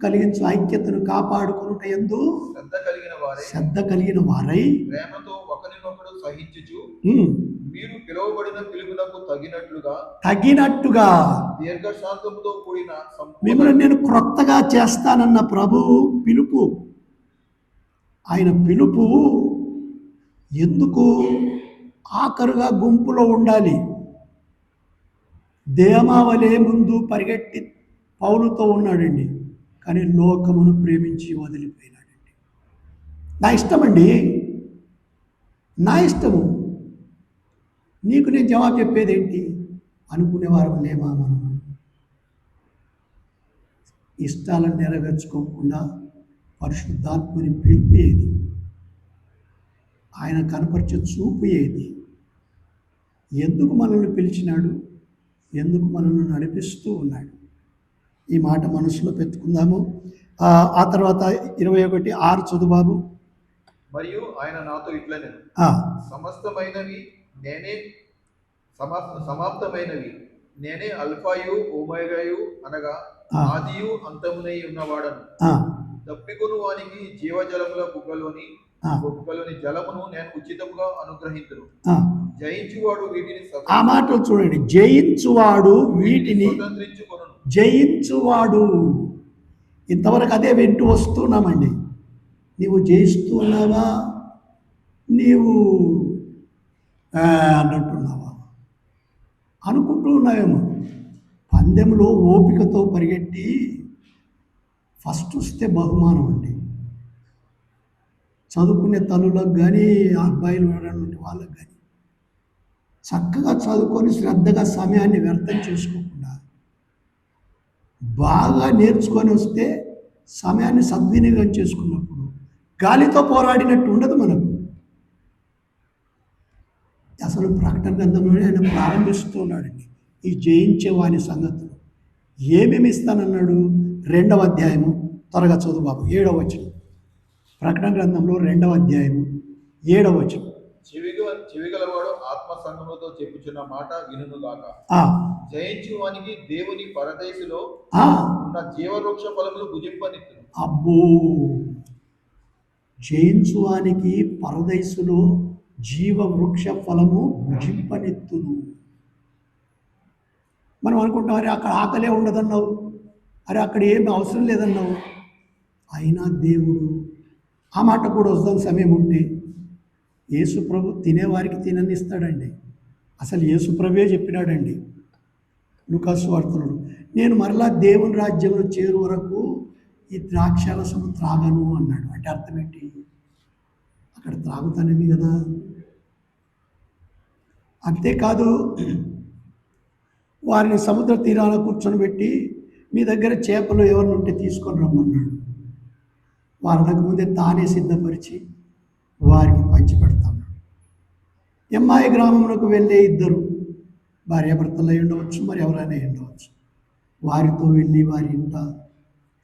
కలిగించు ఐక్యతను కాపాడుకొనుట యందు శ్రద్ధ కలిగిన వారై ప్రేమతో ఒకరినొకడు సహించుచు మీరు పిలువబడిన పిలుపునకు తగినట్టుగా దీర్ఘశాంతముతో కూడిన మిమ్మల్ని నేను క్రొత్తగా చేస్తానన్న ప్రభువు పిలుపు. ఆయన పిలుపు ఎందుకు ఆఖరుగా గుంపులో ఉండాలి? దేమావలే ముందు పరిగెట్టి పౌలుతో ఉన్నాడండి, కానీ లోకమును ప్రేమించి వదిలిపోయినాడండి. నా ఇష్టమండి, నా ఇష్టము, నీకు నేను జవాబు చెప్పేదేంటి అనుకునేవారు లేమా? మనం ఇష్టాలను నెరవేర్చుకోకుండా పరిశుద్ధాత్మని పిలుపు ఏది? ఆయన కనపరిచే చూపు ఏది? ఎందుకు మనల్ని పిలిచినాడు? ఎందుకు మనల్ని నడిపిస్తూ ఉన్నాడు? ఈ మాట మనసులో పెట్టుకుందాము. ఆ తర్వాత 21:6 చదువు బాబు. మరియు ఆయన నాతో ఇట్లనే, సమస్తమైనవి నేనే, సమాప్తమైనవి నేనే అల్ఫాయు ఓమేగాయు, అనగా ఆదియు అంతమునై ఉన్నవాడను. తప్పికొను వానికి జీవజలముల బుగ్గలోని జలమును నేను ఉచితంగా అనుగ్రహించును. జయించువాడు వీటిని ఆ మాటలు చూడండి, జయించువాడు వీటిని స్వతంత్రించుకొను. జయించువాడు. ఇంతవరకు అదే వింటూ వస్తున్నామండి. నీవు జయిస్తూ ఉన్నావా, నీవు అన్నట్టున్నావా అనుకుంటూ ఉన్నావేమో. పందెంలో ఓపికతో పరిగెట్టి ఫస్ట్ వస్తే బహుమానం అండి. చదువుకునే తల్లులకు కానీ అబ్బాయిలు వాళ్ళకు కానీ చక్కగా చదువుకొని శ్రద్ధగా సమయాన్ని వ్యర్థం చేసుకోకుండా బాగా నేర్చుకొని వస్తే సమయాన్ని సద్వినియోగం చేసుకున్నప్పుడు గాలితో పోరాడినట్టు ఉండదు మనకు. అసలు ప్రకటన గ్రంథంలోనే ఆయన ప్రారంభిస్తూ ఉన్నాడండి ఈ జయించే వాని సంగతులు. ఏమేమి ఇస్తానన్నాడు? 2వ అధ్యాయము, త్వరగా చదువు బాబు, 7వ వచనం. ప్రకటన గ్రంథంలో 2వ అధ్యాయము 7వ వచనం. చెవిగలవాడు ఆత్మ సంగముతో చెప్పుచున్న మాట వినుగాక. జయించు వానికి దేవుని పరదేశులో ఉన్న జీవవృక్ష ఫలములు భుజింపనిత్తును. అబ్బో, జయించు వానికి పరదేశులో జీవవృక్ష ఫలము భుజింపనిత్తును. మనం అనుకుంటాం, అరే అక్కడ ఆకలే ఉండదన్నావు, అరే అక్కడ ఏమి అవసరం లేదన్నావు. అయినా దేవుడు, ఆ మాట కూడా వద్దాం సమయం ఉంటే, యేసు ప్రభు తినేవారికి తిననిస్తాడండి. అసలు యేసు ప్రభువే చెప్పినాడండి లూకాసు వార్తలో, నేను మరలా దేవుని రాజ్యంలో చేరు వరకు ఈ ద్రాక్షారసము త్రాగను అన్నాడు. అంటే అర్థం ఏంటి? అక్కడ త్రాగుతానండి కదా. అంతేకాదు, వారిని సముద్ర తీరాన కూర్చొని పెట్టి మీ దగ్గర చేపలు ఎవరిని ఉంటే తీసుకొని రమ్మన్నాడు. వారికి ముందే తానే సిద్ధపరిచి వారికి పంచిపెడతాడు. ఎమ్మాయి గ్రామంలోకి వెళ్ళే 2 భార్యాభర్తలు అయి ఉండవచ్చు, మరి ఎవరైనా ఉండవచ్చు. వారితో వెళ్ళి వారి ఇంట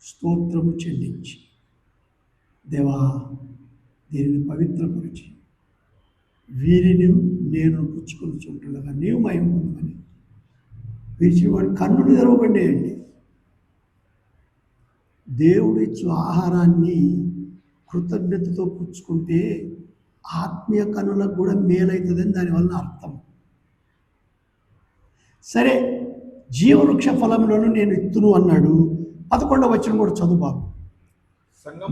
స్తోత్రము చెల్లించి, దేవా దీనిని పవిత్రపరిచి వీరిని నేను పుచ్చుకొని చుంటుండగా నీవు మహిమ పొందమని విరిచిన వాడి కన్నులు తెరవబడేయండి. దేవుడిచ్చు ఆహారాన్ని కృతజ్ఞతతో పుచ్చుకుంటే ఆత్మీయ కన్నులకు కూడా మేలవుతుందని దానివల్ల అర్థం. సరే, జీవవృక్ష ఫలంలోనూ నేను ఇత్తును అన్నాడు. 11వ వచనం కూడా చదువు బాబు.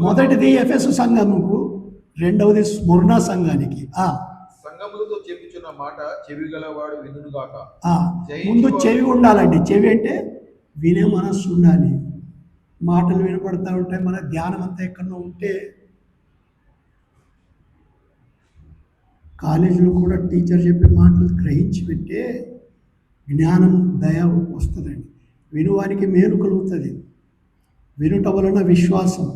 మొదటిది ఎఫెసు సంఘముకు, 2వది స్మరణ సంఘానికి. సంఘములతో చెప్పుచున్న మాట చెవిగలవాడు వినుగాక. ముందు చెవి ఉండాలండి. చెవి అంటే వినే మనస్సు ఉండాలి. మాటలు వినపడతా ఉంటాయి, మన ధ్యానం అంతా ఎక్కడో ఉంటే. కాలేజీలో కూడా టీచర్ చెప్పే మాటలు గ్రహించి పెట్టే జ్ఞానం, దయ వస్తుందండి. వినువానికి మేలు కలుగుతుంది. వినుట వలన విశ్వాసం,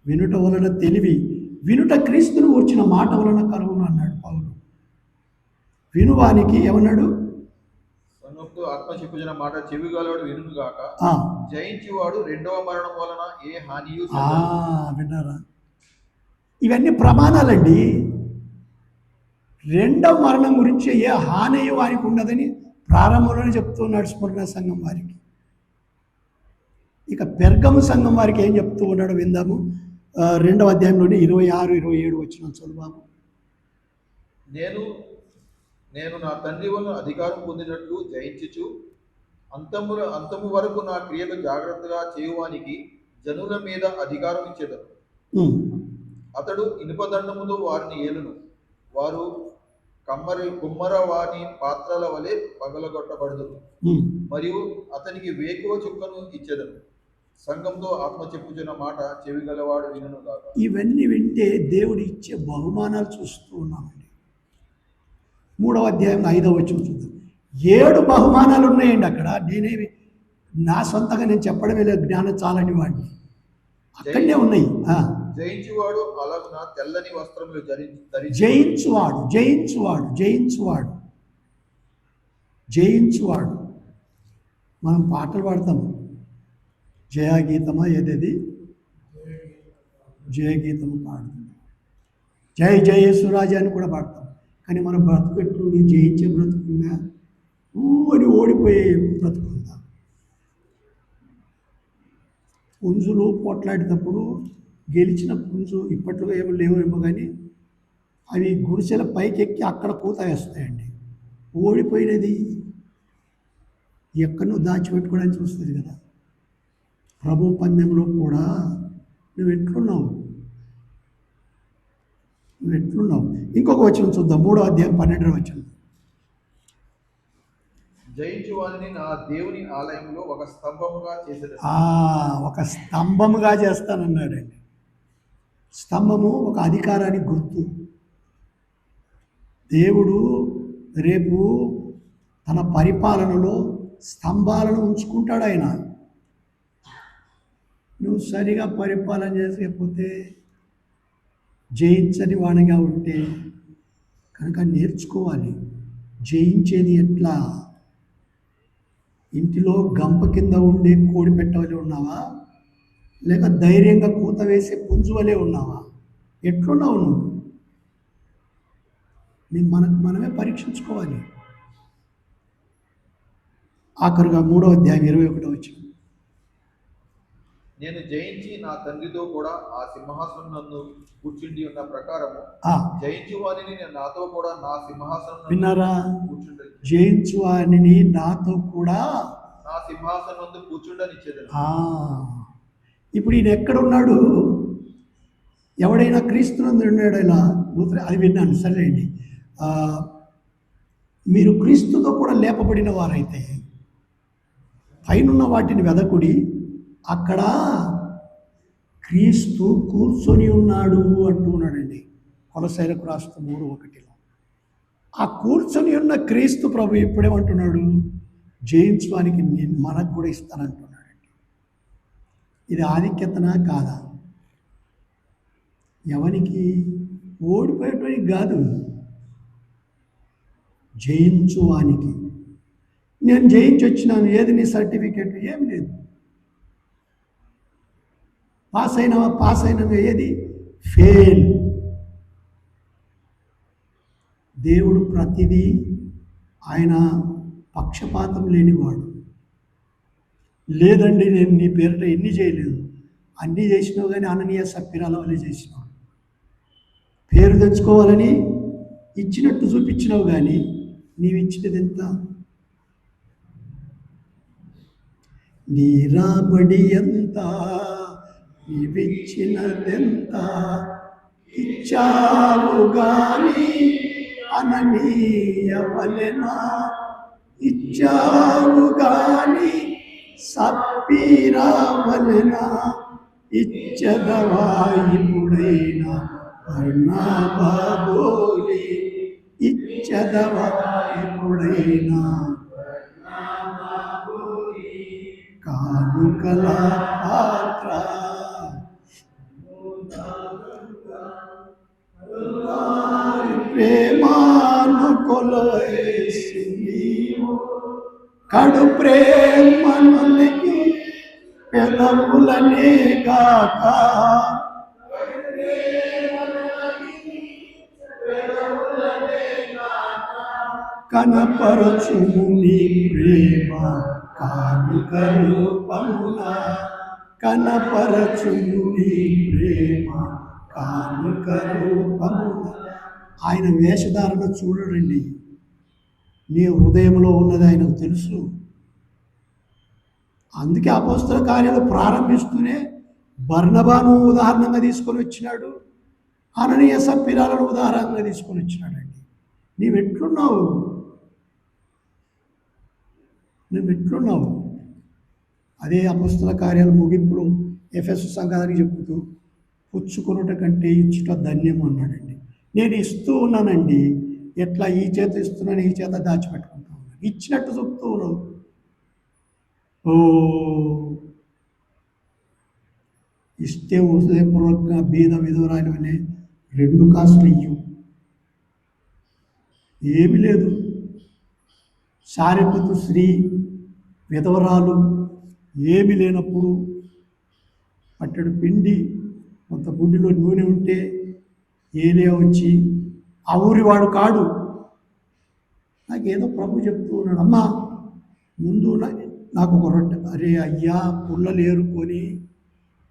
వినుట వలన తెలివి, వినుట క్రీస్తును కూర్చిన మాట వలన కలుగును అన్నాడు పౌలు. వినువానికి ఏమన్నాడు? ఆత్మ చెప్పుచిన మాట చెవిగలవాడు వినుగాక. జయించువాడు 2వ మరణం వలన ఏ హానియు. విన్నారా? ఇవన్నీ ప్రమాణాలండి. 2వ మరణం గురించి ఏ హాని వారికి ఉండదని ప్రారంభంలోనే చెప్తున్నాడు స్మరణ సంఘం వారికి. ఇక పెర్గము సంఘం వారికి ఏం చెప్తూ ఉన్నాడో విందాము. 2వ అధ్యాయంలోని 26, 27 వచ్చిన చదువు. నేను నా తండ్రి వల్ల అధికారం పొందినట్లు జయించుచు అంతము వరకు నా క్రియలు జాగ్రత్తగా చేయువానికి జనుల మీద అధికారం ఇచ్చేదను. అతడు ఇనుపదండముతో వారిని ఏలును. వారు కుమ్మర వాని పాత్రల వలె పగలగొట్టబడదురు. మరియు అతనికి వేకువ చుక్కను ఇచ్చేదను. సంఘంతో ఆత్మ చెప్పుచున్న మాట చెవిగలవాడు వినును కాక. ఇవన్నీ వింటే దేవుడు ఇచ్చే బహుమానాలు చూస్తూ ఉన్నామండి. 3వ అధ్యాయం 5వ వచనం చూద్దాం. 7 బహుమానాలు ఉన్నాయండి అక్కడ. నేనేమి నా సొంతంగా నేను చెప్పడమే లేదు, జ్ఞానం చాలని వాడిని. అక్కడనే ఉన్నాయి. జయించువాడు అలాగున తెల్లని వస్త్రములు జయించువాడు, జయించువాడు, జయించువాడు, జయించువాడు. మనం పాటలు పాడతాము, జయగీతమా ఏదేది? జయగీతము పాడుతుంది. జయ జయ యేసురాజా అని కూడా పాడతాం. కానీ మన బ్రతుకు ఎట్లుంది? జయించే బ్రతుకుందా? అని ఓడిపోయే బ్రతుకుందా? పుంజులు పోట్లాడేటప్పుడు గెలిచిన పుంజు ఇప్పట్లో ఏమో లేవేమో కానీ అవి గుడిసెల పైకి ఎక్కి అక్కడ కూత వేస్తాయండి. ఓడిపోయినది ఎక్కడో దాచిపెట్టుకోవడానికి చూస్తుంది కదా. ప్రభు పందెంలో కూడా నువ్వు ఎట్లున్నావు? ఇంకొక వచనం చూద్దాం, 3వ అధ్యాయం 12వ వచనం. జయించు వారిని నా దేవుని ఆలయంలో ఒక స్తంభముగా చేసేది. ఒక స్తంభముగా చేస్తానన్నాడండి. స్తంభము ఒక అధికారానికి గుర్తు. దేవుడు రేపు తన పరిపాలనలో స్తంభాలను ఉంచుకుంటాడు ఆయన. నువ్వు సరిగా పరిపాలన చేయకపోతే, జయించని వాడిగా ఉంటే కనుక నేర్చుకోవాలి. జయించేది ఎట్లా? ఇంటిలో గంప కింద ఉండే కోడి పెట్టవలే ఉన్నావా, లేక ధైర్యంగా కూత వేసే పుంజువలే ఉన్నావా? ఎట్లున్నావు నువ్వు? మనకు మనమే పరీక్షించుకోవాలి. ఆఖరుగా 3వ అధ్యాయం 21వ వచనం. నేను జయించి నా తండ్రితో కూడా ఆ సింహాసనం నందు కూర్చుండి ఉన్న ప్రకారము జయించు వారిని నాతో కూడా నా సింహాసనం విన్నారా? జయించు వారిని నాతో కూడా నా సింహాసనం నందు కూర్చుండనిచ్చేది. ఇప్పుడు ఈయన ఎక్కడ ఉన్నాడు? ఎవడైనా క్రీస్తునందు ఉన్నాడు ఇలా అది విన్నాను. సరేండి, మీరు క్రీస్తుతో కూడా లేపబడిన వారైతే పైనున్న వాటిని వెదకుడి, అక్కడ క్రీస్తు కూర్చొని ఉన్నాడు అంటూ ఉన్నాడండి. కొలసైలకు రాస్తూ 3:1. ఆ కూర్చొని ఉన్న క్రీస్తు ప్రభు ఎప్పుడేమంటున్నాడు? జయించడానికి నేను మనకు కూడా ఇస్తానంటున్నాడండి. ఇది ఆధిక్యతనా కాదా? ఎవరికి? ఓడిపోయేటానికి కాదు, జయించువానికి. నేను జయించి వచ్చినాను, ఏది నీ సర్టిఫికేట్? ఏం లేదు. పాస్ అయినవా? ఏది? ఫెయిల్. దేవుడు ప్రతిదీ ఆయన పక్షపాతం లేనివాడు. లేదండి నేను నీ పేరిట ఎన్ని చేయలేదు, అన్నీ చేసినావు కానీ అననీయ సప్పిరాల వల్లే చేసినావు. పేరు తెచ్చుకోవాలని ఇచ్చినట్టు చూపించినావు కానీ నీవు ఇచ్చినది ఎంత? నీ రాబడి ఎంత, నీవిచ్చినదెంత? ఇచ్చావు గాని అననీయవలెనా? ఇచ్చావు గాని సప్పిరావలెనా? ఇచ్చదవా ఇప్పుడైనా వర్ణాభోలి? ఇచ్చదవా ఇప్పుడైనా కానుకల పాత్ర? ప్రేమాను కొలవేసి నీవు కడు ప్రేమనులకి పెదవులనే గాక కనపరచుము నీ ప్రేమ కానుక రూపమున. కనపరచుము నీ ప్రేమ కానుక రూపమున. ఆయన వేషధారణ చూడండి. నీ హృదయంలో ఉన్నది ఆయనకు తెలుసు. అందుకే అపోస్తల కార్యాలు ప్రారంభిస్తూనే బర్నబాను ఉదాహరణంగా తీసుకొని వచ్చినాడు, అననీయ సప్పిరాలను ఉదాహరణగా తీసుకొని వచ్చినాడండి. నీవెట్లున్నావు? అదే అపోస్తల కార్యాల ముగింపులో ఎఫెసు సంఘానికి చెబుతూ పుచ్చుకొనుట కంటే ఇచ్చుట ధన్యం అన్నాడండి. నేను ఇస్తూ ఉన్నానండి, ఎట్లా ఈ చేత ఇస్తున్నాను, ఈ చేత దాచిపెట్టుకుంటూ ఉన్నాను. ఇచ్చినట్టు చెప్తూ ఉన్నావు. ఇస్తే హృదయపూర్వకంగా బీద విధవరాయని 2 కాసులు ఇయ్యు. ఏమీ లేదు. సారెపతు స్త్రీ విధవరాలు ఏమీ లేనప్పుడు పట్టెడు పిండి కొంత గుడ్డిలో నూనె ఉంటే ఏలియా వచ్చి ఆ ఊరివాడు కాడు. నాకేదో ప్రభు చెప్తూ ఉన్నాడు, అమ్మా ముందు నాకు ఒక రొట్టె. అరే అయ్యా, పుల్లలు ఏరుకొని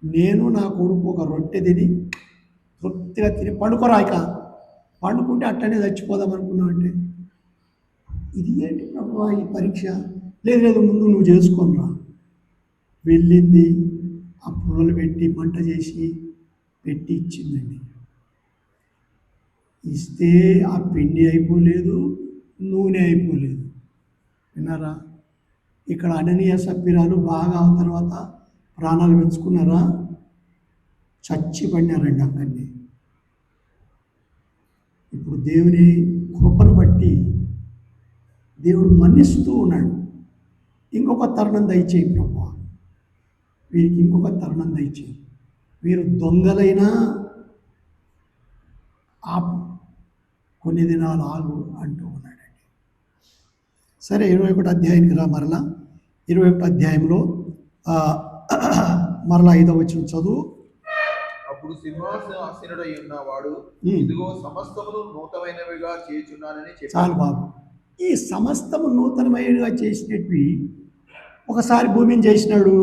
నేను నా కొడుకు ఒక రొట్టె తిని తృప్తిగా తిని పండుకోరాక, పండుకుంటే అట్టనే చచ్చిపోదాం అనుకున్నావు అంటే ఇది ఏంటి ప్రభు ఈ పరీక్ష? లేదు లేదు, ముందు నువ్వు చేసుకోనరా. వెళ్ళింది, ఆ పుల్లలు పెట్టి మంట చేసి పెట్టి ఇచ్చిందండి. ఇస్తే ఆ పిండి అయిపోలేదు, నూనె అయిపోలేదు. విన్నారా? ఇక్కడ అననీయ సభ్యురాలు బాగా ఆ తర్వాత ప్రాణాలు పెంచుకున్నారా? చచ్చి పడినారండి అక్కడిని. ఇప్పుడు దేవుని కృపను బట్టి దేవుడు మన్నిస్తూ ఉన్నాడు. ఇంకొక తరుణం దయచేయి ప్రభువా, వీరికి ఇంకొక తరుణం దయచేయి, వీరు దొంగలైనా ఆపు, కొన్ని దినాలు ఆగు అంటూ ఉన్నాడండి. సరే, 21 అధ్యాయానికి రా. మరలా 21 అధ్యాయంలో మరలా 5వ వచనం చదువు. అప్పుడు సింహాసనాసీనుడై ఉన్నవాడు, ఇదిగో సమస్తమును నూతనమైనవిగా చేయుచున్నానని చెప్పాడు. చాలు బాబు, ఈ సమస్తము నూతనమైనవిగా చేసినట్వి ఒకసారి భూమిని చేసినాడు,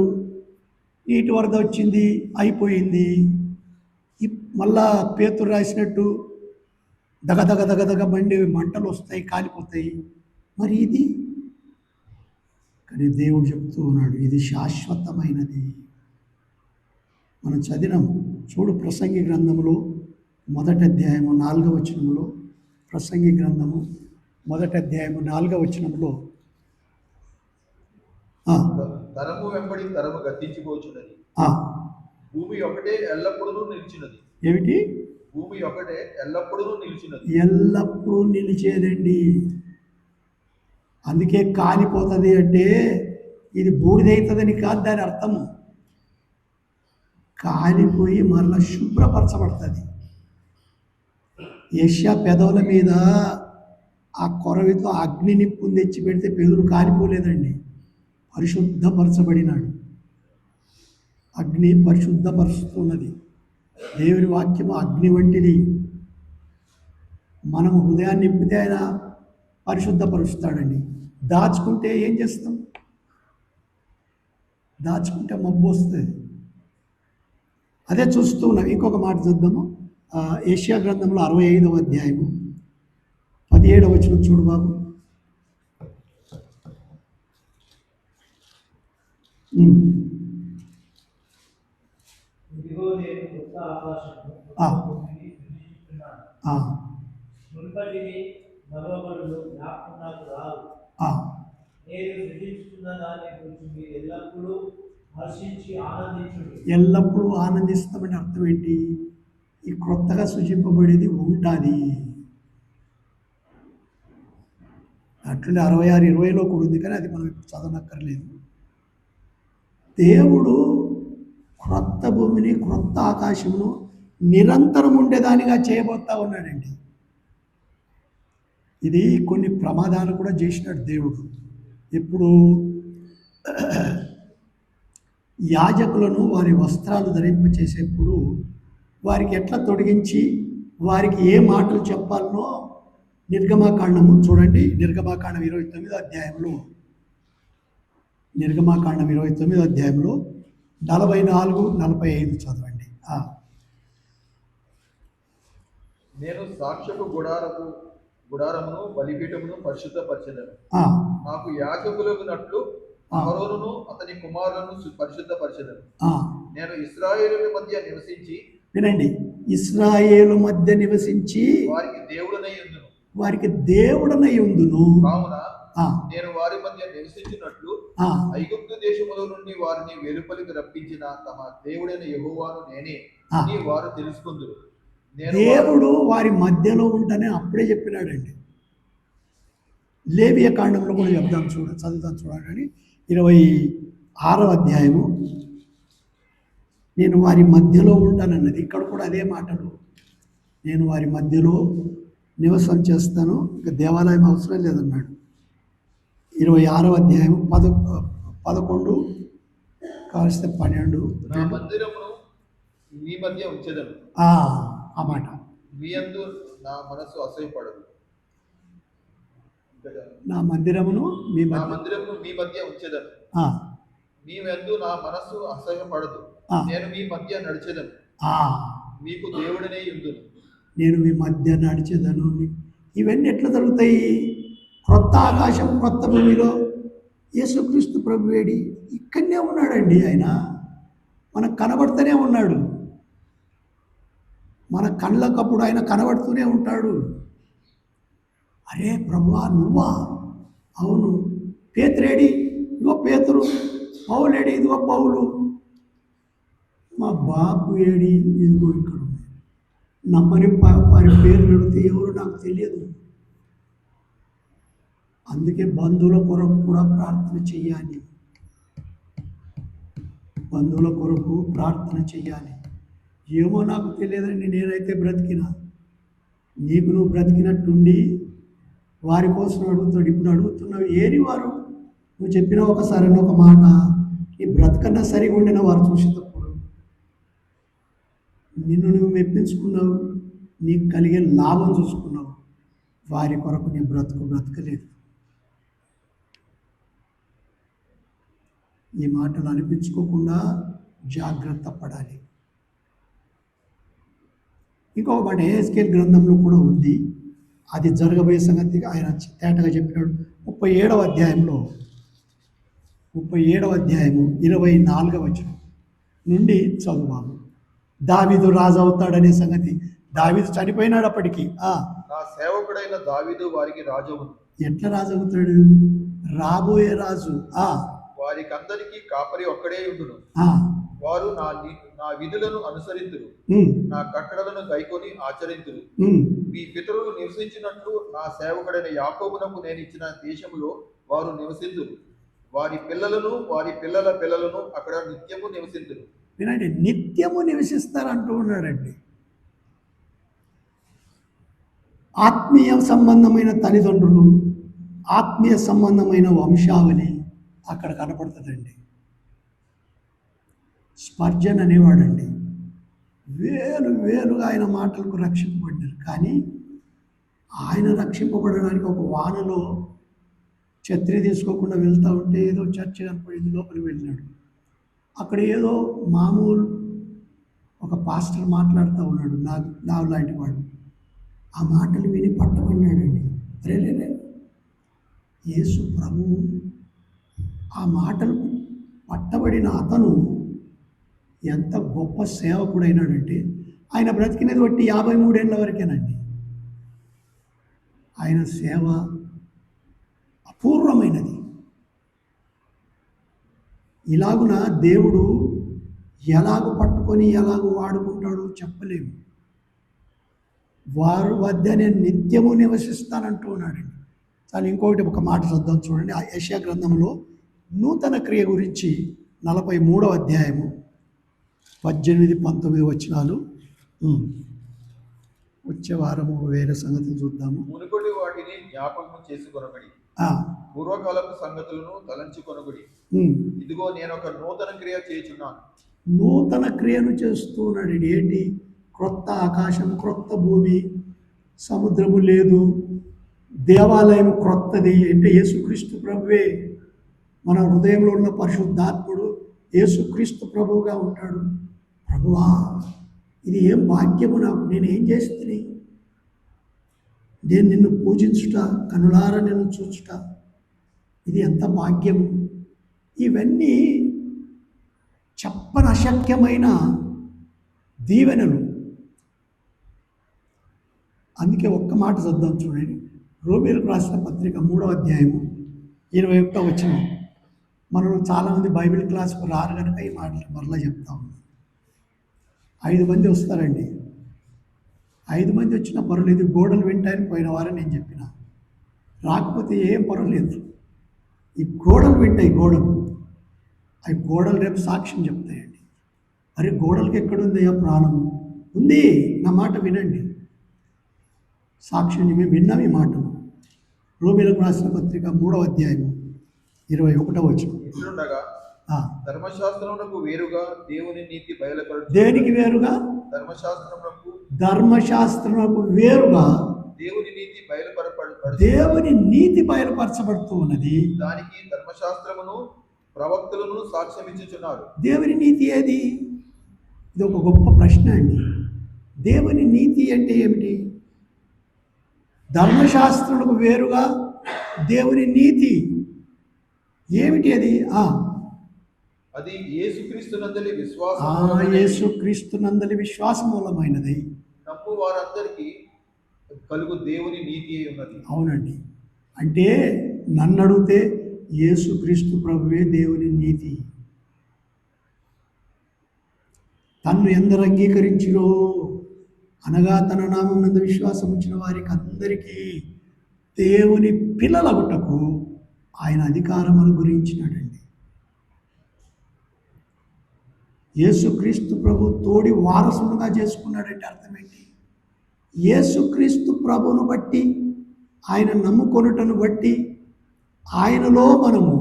నీటి వరద వచ్చింది, అయిపోయింది. మళ్ళా పేతురు రాసినట్టు దగదగ దగదగ బండి మంటలు వస్తాయి, కాలిపోతాయి. మరి ఇది కానీ దేవుడు చెప్తూ ఉన్నాడు, ఇది శాశ్వతమైనది. మనం చదివినాం చూడు, ప్రసంగి గ్రంథములో 1వ అధ్యాయము 4వ వచనములో, ప్రసంగి గ్రంథము 1వ అధ్యాయము 4వ వచనములో, తరము వెంబడి తరము గతించిపోచున్నది, భూమి ఒకటే ఎల్లప్పుడూ నిలిచినది. ఏమిటి? భూమి ఒకటే ఎల్లప్పుడూ నిలిచినది. ఎల్లప్పుడూ నిలిచేదండి. అందుకే కాలిపోతుంది అంటే ఇది బూడిదవుతుందని కాదు దాని అర్థము. కాలిపోయి మరలా శుభ్రపరచబడుతుంది. యెషయా పెదవుల మీద ఆ కొరవితో అగ్ని నిప్పుని తెచ్చి పెడితే పెదవులు కాలిపోలేదండి, పరిశుద్ధపరచబడినాడు. అగ్ని పరిశుద్ధపరుస్తున్నది. దేవుని వాక్యము అగ్ని వంటిది. మనము హృదయాన్ని నింపితే ఆయన పరిశుద్ధపరుస్తాడండి. దాచుకుంటే ఏం చేస్తాం? దాచుకుంటే మబ్బు వస్తుంది. అదే చూస్తూ ఉన్నాం. ఇంకొక మాట చూద్దాము. యెషయా గ్రంథంలో 65వ అధ్యాయము 17వ వచనం చూడు బాబు. ఎల్లప్పుడూ ఆనందిస్తామని అర్థం ఏంటి? ఈ క్రొత్తగా సృజింపబడేది ఉంటుంది. అట్లనే 66:20లో కూడా ఉంది, కానీ అది మనం ఇప్పుడు చదవనక్కర్లేదు. దేవుడు క్రొత్త భూమిని, క్రొత్త ఆకాశమును నిరంతరం ఉండేదానిగా చేయబోతా ఉన్నాడండి. ఇది కొన్ని ప్రమాదాలు కూడా చేసినాడు దేవుడు. ఇప్పుడు యాజకులను వారి వస్త్రాలు ధరింపచేసేప్పుడు వారికి ఎట్లా తొడిగించి వారికి ఏ మాటలు చెప్పాలనో నిర్గమాకాండము చూడండి. నిర్గమాకాండం 29వ అధ్యాయంలో, నిర్గమాకాండం 29వ అధ్యాయంలో 44-45 చదవండి. నేను సాక్ష్యపు గుడారమును బలిపీఠమును పరిశుద్ధపరచెదను. నాకు యాజకులగునట్లు అహరోనును అతని కుమారులను పరిశుద్ధపరచెదను. నేను ఇశ్రాయేలు మధ్య నివసించి, వినండి, ఇశ్రాయేలు మధ్య నివసించి వారికి దేవుడనై ఉందును. కావున నేను వారి మధ్య నివసించినట్లు ఐగుప్తు దేశములో నుండి వారిని వెలుపలికి రప్పించిన తమ దేవుడైన యెహోవాను నేనే అని వారు తెలుసుకుందురు. దేవుడు వారి మధ్యలో ఉంటానే అప్పుడే చెప్పినాడండి. లేవియ కాండంలో కూడా చెప్దాం, చదువుతాం చూడండి. 26వ అధ్యాయము, నేను వారి మధ్యలో ఉంటానన్నది. ఇక్కడ కూడా అదే మాటలు, నేను వారి మధ్యలో నివసం చేస్తాను, ఇక దేవాలయం అవసరం లేదన్నాడు. 26వ అధ్యాయము 11 కావలిస్తే 12. నా మందిరమును మీ మధ్య ఉంచెదను. ఆ మాట మీ యందు నా మనస్సు అసహ్యపడదు. నా మందిరమును మీ నా మధ్య మందిరమును మీ మధ్య ఉంచెదను. ఆ, మీ యందు నా మనస్సు అసహ్యపడదు. ఆ. నేను మీ మధ్య నడిచెదను. ఆ, మీకు దేవుడనే యుందును. నేను మీ మధ్య నడిచేదను. ఇవన్నీ ఎట్లా జరుగుతాయి? క్రొత్త ఆకాశం క్రొత్త భూమిలో యేసుక్రీస్తు ప్రభువేడి ఇక్కడనే ఉన్నాడండి. ఆయన మనకు కనబడుతూనే ఉన్నాడు. మన కళ్ళకప్పుడు ఆయన కనబడుతూనే ఉంటాడు. అరే ప్రభువా నువ్వా? అవును. పేతురేడి? ఇదిగో పేతురు. పౌలేడి? ఇదిగో పౌలు. మా బాపు ఏడి? ఇదిగో ఇక్కడ ఉంది. నమ్మని వారి పేర్లు అడిగితే ఎవరు నాకు తెలియదు. అందుకే బంధువుల కొరకు కూడా ప్రార్థన చెయ్యాలి. బంధువుల కొరకు ప్రార్థన చెయ్యాలి. ఏమో నాకు తెలియదండి, నేనైతే బ్రతికినా. నీకు నువ్వు బ్రతికినట్టుండి వారి కోసం అడుగుతాడు. ఇప్పుడు అడుగుతున్నావు ఏరి వారు? నువ్వు చెప్పిన ఒకసారి ఒక మాట, నీ బ్రతకన్నా సరిగా ఉండిన వారు చూసేటప్పుడు నిన్ను నువ్వు మెప్పించుకున్నావు, నీకు కలిగే లాభం చూసుకున్నావు. వారి కొరకు నీ బ్రతకలేదు. ఈ మాటలు అనిపించుకోకుండా జాగ్రత్త పడాలి. ఇంకొక మాట యెహెజ్కేలు గ్రంథంలో కూడా ఉంది. అది జరగబోయే సంగతి ఆయన తేటగా చెప్పినాడు. 37వ అధ్యాయంలో 37వ అధ్యాయము 24వ వచనం నుండి చదువు. దావీదు రాజు అవుతాడనే సంగతి. దావీదు చనిపోయినాడు అప్పటికి. నా సేవకుడైన దావీదు వారికి రాజవును. ఎట్లా రాజు అవుతాడు? రాబోయే రాజు. వారికి అందరికీ కాపరి ఒక్కడే ఉండును. వారు నా విధులను అనుసరింతురు, నా కట్టడలను గైకొని ఆచరింతురు. మీ పితరులు నివసించినట్లు నా సేవకుడైన యాకోబునకు నేను ఇచ్చిన దేశములో వారు నివసింతురు. వారి పిల్లలను వారి పిల్లల పిల్లలను అక్కడ నిత్యము నివసింతురు. వినండి, నిత్యము నివసిస్తారంటూ ఉన్నాడండి. ఆత్మీయ సంబంధమైన తల్లిదండ్రులు, ఆత్మీయ సంబంధమైన వంశావళి అక్కడ కనపడుతుందండి. స్పర్జన్ అనేవాడండి. వేలుగా ఆయన మాటలకు రక్షింపబడ్డారు. కానీ ఆయన రక్షింపబడడానికి ఒక వానలో ఛత్రి తీసుకోకుండా వెళ్తూ ఉంటే ఏదో చర్చ్ కనపడింది, లోపలికి వెళ్ళినాడు. అక్కడ ఏదో మామూలు ఒక పాస్టర్ మాట్లాడుతూ ఉన్నాడు, నా లాంటి వాడు. ఆ మాటలు విని పట్టబడినాడండి. రేలే యేసు ప్రభువు ఆ మాటలు పట్టబడిన అతను ఎంత గొప్ప సేవకుడైనాడంటే, ఆయన బ్రతికినది బట్టి 53 ఏళ్ళ వరకేనండి. ఆయన సేవ అపూర్వమైనది. ఇలాగున దేవుడు ఎలాగో పట్టుకొని ఎలాగో వాడుకుంటాడో చెప్పలేము. వారి వద్ద నేను నిత్యము నివసిస్తానంటూ ఉన్నాడండి. చాలా ఇంకొకటి ఒక మాట చదువుదాం చూడండి. ఆ యెషయా గ్రంథంలో నూతన క్రియ గురించి 43వ అధ్యాయము 18-19 వచనాలు. వచ్చే వారము వేరే సంగతులు చూద్దాము. మునుపటి వాటిని జ్ఞాపకం చేసుకొనబడి పూర్వకాలపు సంగతులను తలంచుకొనబడి ఇదిగో నేను ఒక నూతన క్రియ చేయుచున్నాను. నూతన క్రియను చేస్తూ ఉన్నాడు. ఏంటి? క్రొత్త ఆకాశం, క్రొత్త భూమి, సముద్రము లేదు, దేవాలయం క్రొత్తది. అంటే యేసుక్రీస్తు ప్రభువే మన హృదయంలో ఉన్న పరిశుద్ధాత్ముడు యేసుక్రీస్తు ప్రభువుగా ఉంటాడు. ప్రభువా, ఇది ఏం భాగ్యము నాకు! నేనేం చేస్తుంది? నేను నిన్ను పూజించుట, కనులారా నిన్ను చూచుట, ఇది ఎంత భాగ్యము! ఇవన్నీ చెప్పని అశక్యమైన దీవెనలు. అందుకే ఒక్క మాట చదువుదాం చూడండి. రోమీయులకు రాసిన పత్రిక 3వ అధ్యాయము 21వ వచనం. మనం చాలామంది బైబిల్ క్లాస్కు రారు కనుక ఈ మాటలు మరలా చెప్తా ఉన్నాం. 5 మంది వస్తారండి. 5 మంది వచ్చినా పర్వాలేదు, గోడలు వింటాయని పోయిన వారని నేను చెప్పిన. రాకపోతే ఏం పర్వాలేదు, ఈ గోడలు వింటాయి. అవి గోడలు రేపు సాక్ష్యం చెప్తాయండి. అరే గోడలకి ఎక్కడుందయ్యా ప్రాణము? ఉంది, నా మాట వినండి. సాక్ష్యం మేము విన్నాం ఈ మాటలు. రోమీయులకు రాసిన పత్రిక 3వ అధ్యాయం 21వ వచనం. ఇట్లుండగా ధర్మశాస్త్రమునకు వేరుగా దేవుని నీతి బయలుపరచు. దేనికి వేరుగా? ధర్మశాస్త్రమునకు వేరుగా దేవుని నీతి బయలుపరచబడు. దేవుని నీతి బయలుపరచబడుతూ ఉన్నది. దానికి ధర్మశాస్త్రమును ప్రవక్తలను సాక్ష్యం ఇచ్చుచున్నారు. దేవుని నీతి ఏది? ఇది ఒక గొప్ప ప్రశ్న అండి. దేవుని నీతి అంటే ఏమిటి? ధర్మశాస్త్రమునకు వేరుగా దేవుని నీతి ఏమిటి? అది అది యేసుక్రీస్తునందలి విశ్వాసం, యేసుక్రీస్తునందలి విశ్వాసమూలమైనది. నమ్ము వారందరికీ కలుగు దేవుని నీతి ఉన్నది. అవునండి. అంటే నన్ను అడిగితే యేసుక్రీస్తు ప్రభువే దేవుని నీతి. తన్ను ఎందరు అంగీకరించిరో అనగా తన నామం నందు విశ్వాసం ఉంచిన వారికి అందరికీ దేవుని పిల్లలగుటకు ఆయన అధికారమును గురించినాడండి. యేసుక్రీస్తు ప్రభు తోడి వారసులుగా చేసుకున్నాడంటే అర్థమేంటి? యేసుక్రీస్తు ప్రభువును బట్టి, ఆయన నమ్ముకొనుటను బట్టి ఆయనలో మనము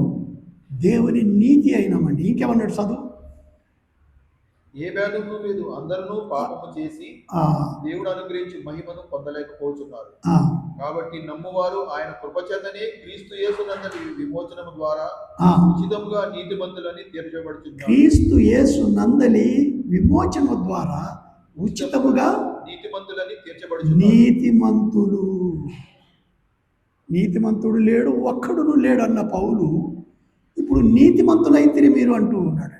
దేవుని నీతి అయినామండి. ఇంకేమన్నాడు చదువు? ఏ భేదము లేదు, అందరూ పాపము చేసి దేవుడు అనుగ్రహించి మహిమను పొందలేకపోతున్నారు. కాబట్టి నమ్మువారు ఆయన కృపచేతనే క్రీస్తు యేసునందలి విమోచనము ద్వారా ఉచితముగా నీతిమంతులని తీర్చబడుతున్నారు. క్రీస్తు యేసునందలి విమోచనము ద్వారా ఉచితముగా నీతిమంతులని తీర్చబడుతున్నారు. నీతిమంతుడు లేడు, ఒక్కడును లేడు అన్న పౌలు ఇప్పుడు నీతిమంతులైతే మీరు అంటూ ఉన్నాడు.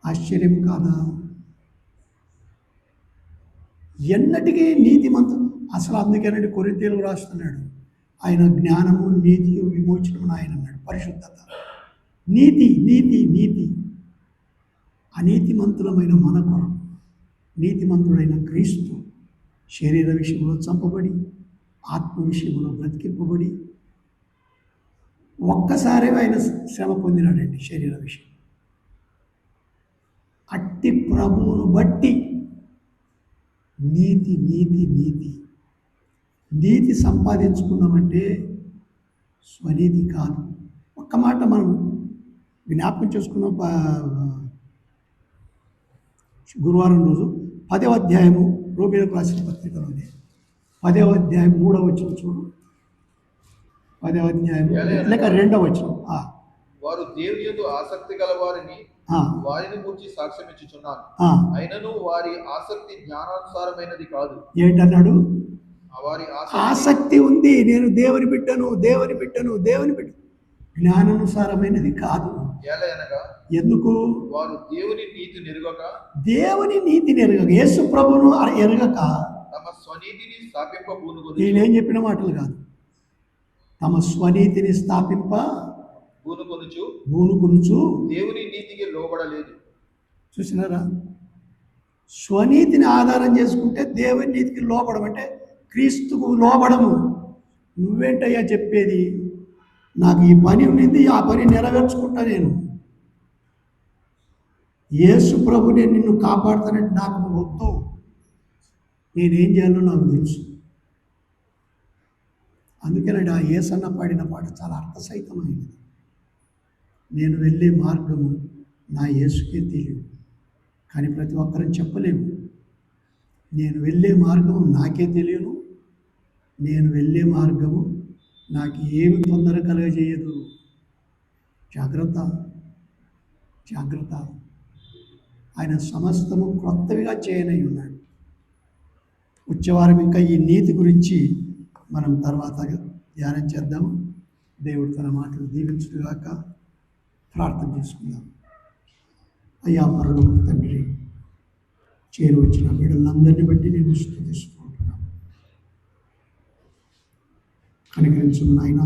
ఆశ్చర్యం కాదా? ఎన్నటికీ నీతిమంతుడు అసలు. అందుకేనండి కొరింథీయులకు రాస్తున్నాడు, ఆయన జ్ఞానము నీతియు విమోచనము ఆయన అన్నాడు. పరిశుద్ధత, నీతి నీతి నీతి. అనీతిమంతులమైన మన కొరకు నీతిమంతుడైన క్రీస్తు శరీర విషయంలో చంపబడి ఆత్మ విషయంలో బ్రతికింపబడి ఒక్కసారి ఆయన శ్రమ పొందినాడండి శరీర విషయం. అట్టి ప్రభువును బట్టి నీతి నీతి నీతి నీతి సంపాదించుకున్నామంటే స్వనీతి కాదు. ఒక్క మాట మనం జ్ఞాపకం చేసుకున్నాం. గురువారం రోజు 10వ అధ్యాయము రోమీయులకు రాసిన పత్రికలోనే 10వ అధ్యాయం 3వ వచనం చూడు. 10వ అధ్యాయం లేక 2వ వచనం. వారు దేవుని యందు ఆసక్తి గల వారిని గురించి సాక్ష్యం ఇచ్చుచున్నారు. అయినను వారి ఆసక్తి జ్ఞానానుసారమైనది కాదు. ఏంటన్నాడు? వారి ఆసక్తి ఉంది, నేను దేవుని బిడ్డను దేవుని బిడ్డను దేవుని బిడ్డ, జ్ఞానానుసారమైనది కాదు. ఎందుకు? వారు దేవుని నీతిని ఎరగక యేసు ప్రభువును ఎరగక తమ స్వనీతిని స్థాపింప నేనేం చెప్పిన మాటలు కాదు. తమ స్వనీతిని స్థాపింప పూనుకొనుచు దేవుని నీతికి లోబడలేదు. చూసినారా? స్వనీతిని ఆధారం చేసుకుంటే దేవుని నీతికి లోబడమంటే క్రీస్తుకు లోబడము. నువ్వేంటయ్యా చెప్పేది? నాకు ఈ పని ఉండింది, ఆ పని నెరవేర్చుకుంటా. నేను యేసు ప్రభు నేను నిన్ను కాపాడుతానంటే నాకు నువ్వు వద్దు. నేనేం చేయాలో నాకు తెలుసు. అందుకేనండి ఆ యేసన్న పాడిన పాట చాలా అర్థసహితమైనది. నేను వెళ్ళే మార్గము నా యేసుకే తెలియదు, కానీ ప్రతి ఒక్కరని చెప్పలేము. నేను వెళ్ళే మార్గము నాకే తెలియను, నేను వెళ్ళే మార్గము నాకు ఏమి తొందర కలగజేయదు. జాగ్రత్త జాగ్రత్త. ఆయన సమస్తము క్రొత్తవిగా చేయనై ఉన్నాడు. వచ్చేవారం ఇంకా ఈ నీతి గురించి మనం తర్వాత ధ్యానం చేద్దాము. దేవుడు తన మాటలు దీవించుగాక. ప్రార్థన చేసుకుందాం. అయ్యా పరలోక తండ్రి, చేరు వచ్చిన బిడ్డలందరినీ బట్టి నేను స్తుతిస్తూ ఉంటున్నాను. కనికరించు నాయన,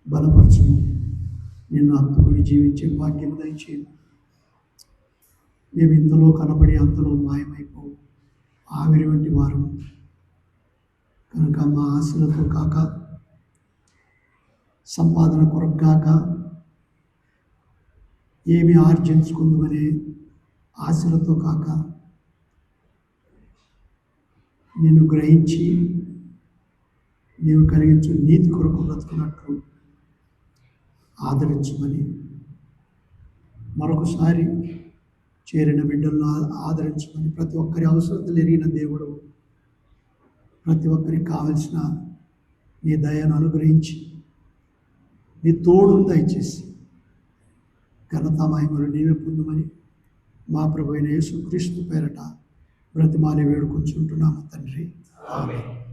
బలపరచుము, నిన్ను హత్తుకుని జీవించే భాగ్యం దయచేయండి. మేము ఇంతలో కనబడి అంతలో మాయమైపోవు ఆవిరి వంటి వారు కనుక మా ఆశలతో కాక, సంపాదన కొరకు కాక, ఏమి ఆర్జించుకుందామనే ఆశలతో కాక, నేను గ్రహించి నీవు కలిగించు నీతి కొరకు బ్రతుకున్నట్లు ఆదరించమని మరొకసారి చేరిన బిడ్డలను ఆదరించమని, ప్రతి ఒక్కరి అవసరతలు ఎరిగిన దేవుడు, ప్రతి ఒక్కరికి కావలసిన నీ దయను అనుగ్రహించి నీ తోడు దయచేసి ఘనత మహిమలు నీవే పొందమని మా ప్రభు అయిన యేసుక్రీస్తు పేరట బ్రతిమాలి వేడుకొంచుంటున్నాము తండ్రి. ఆమేన్.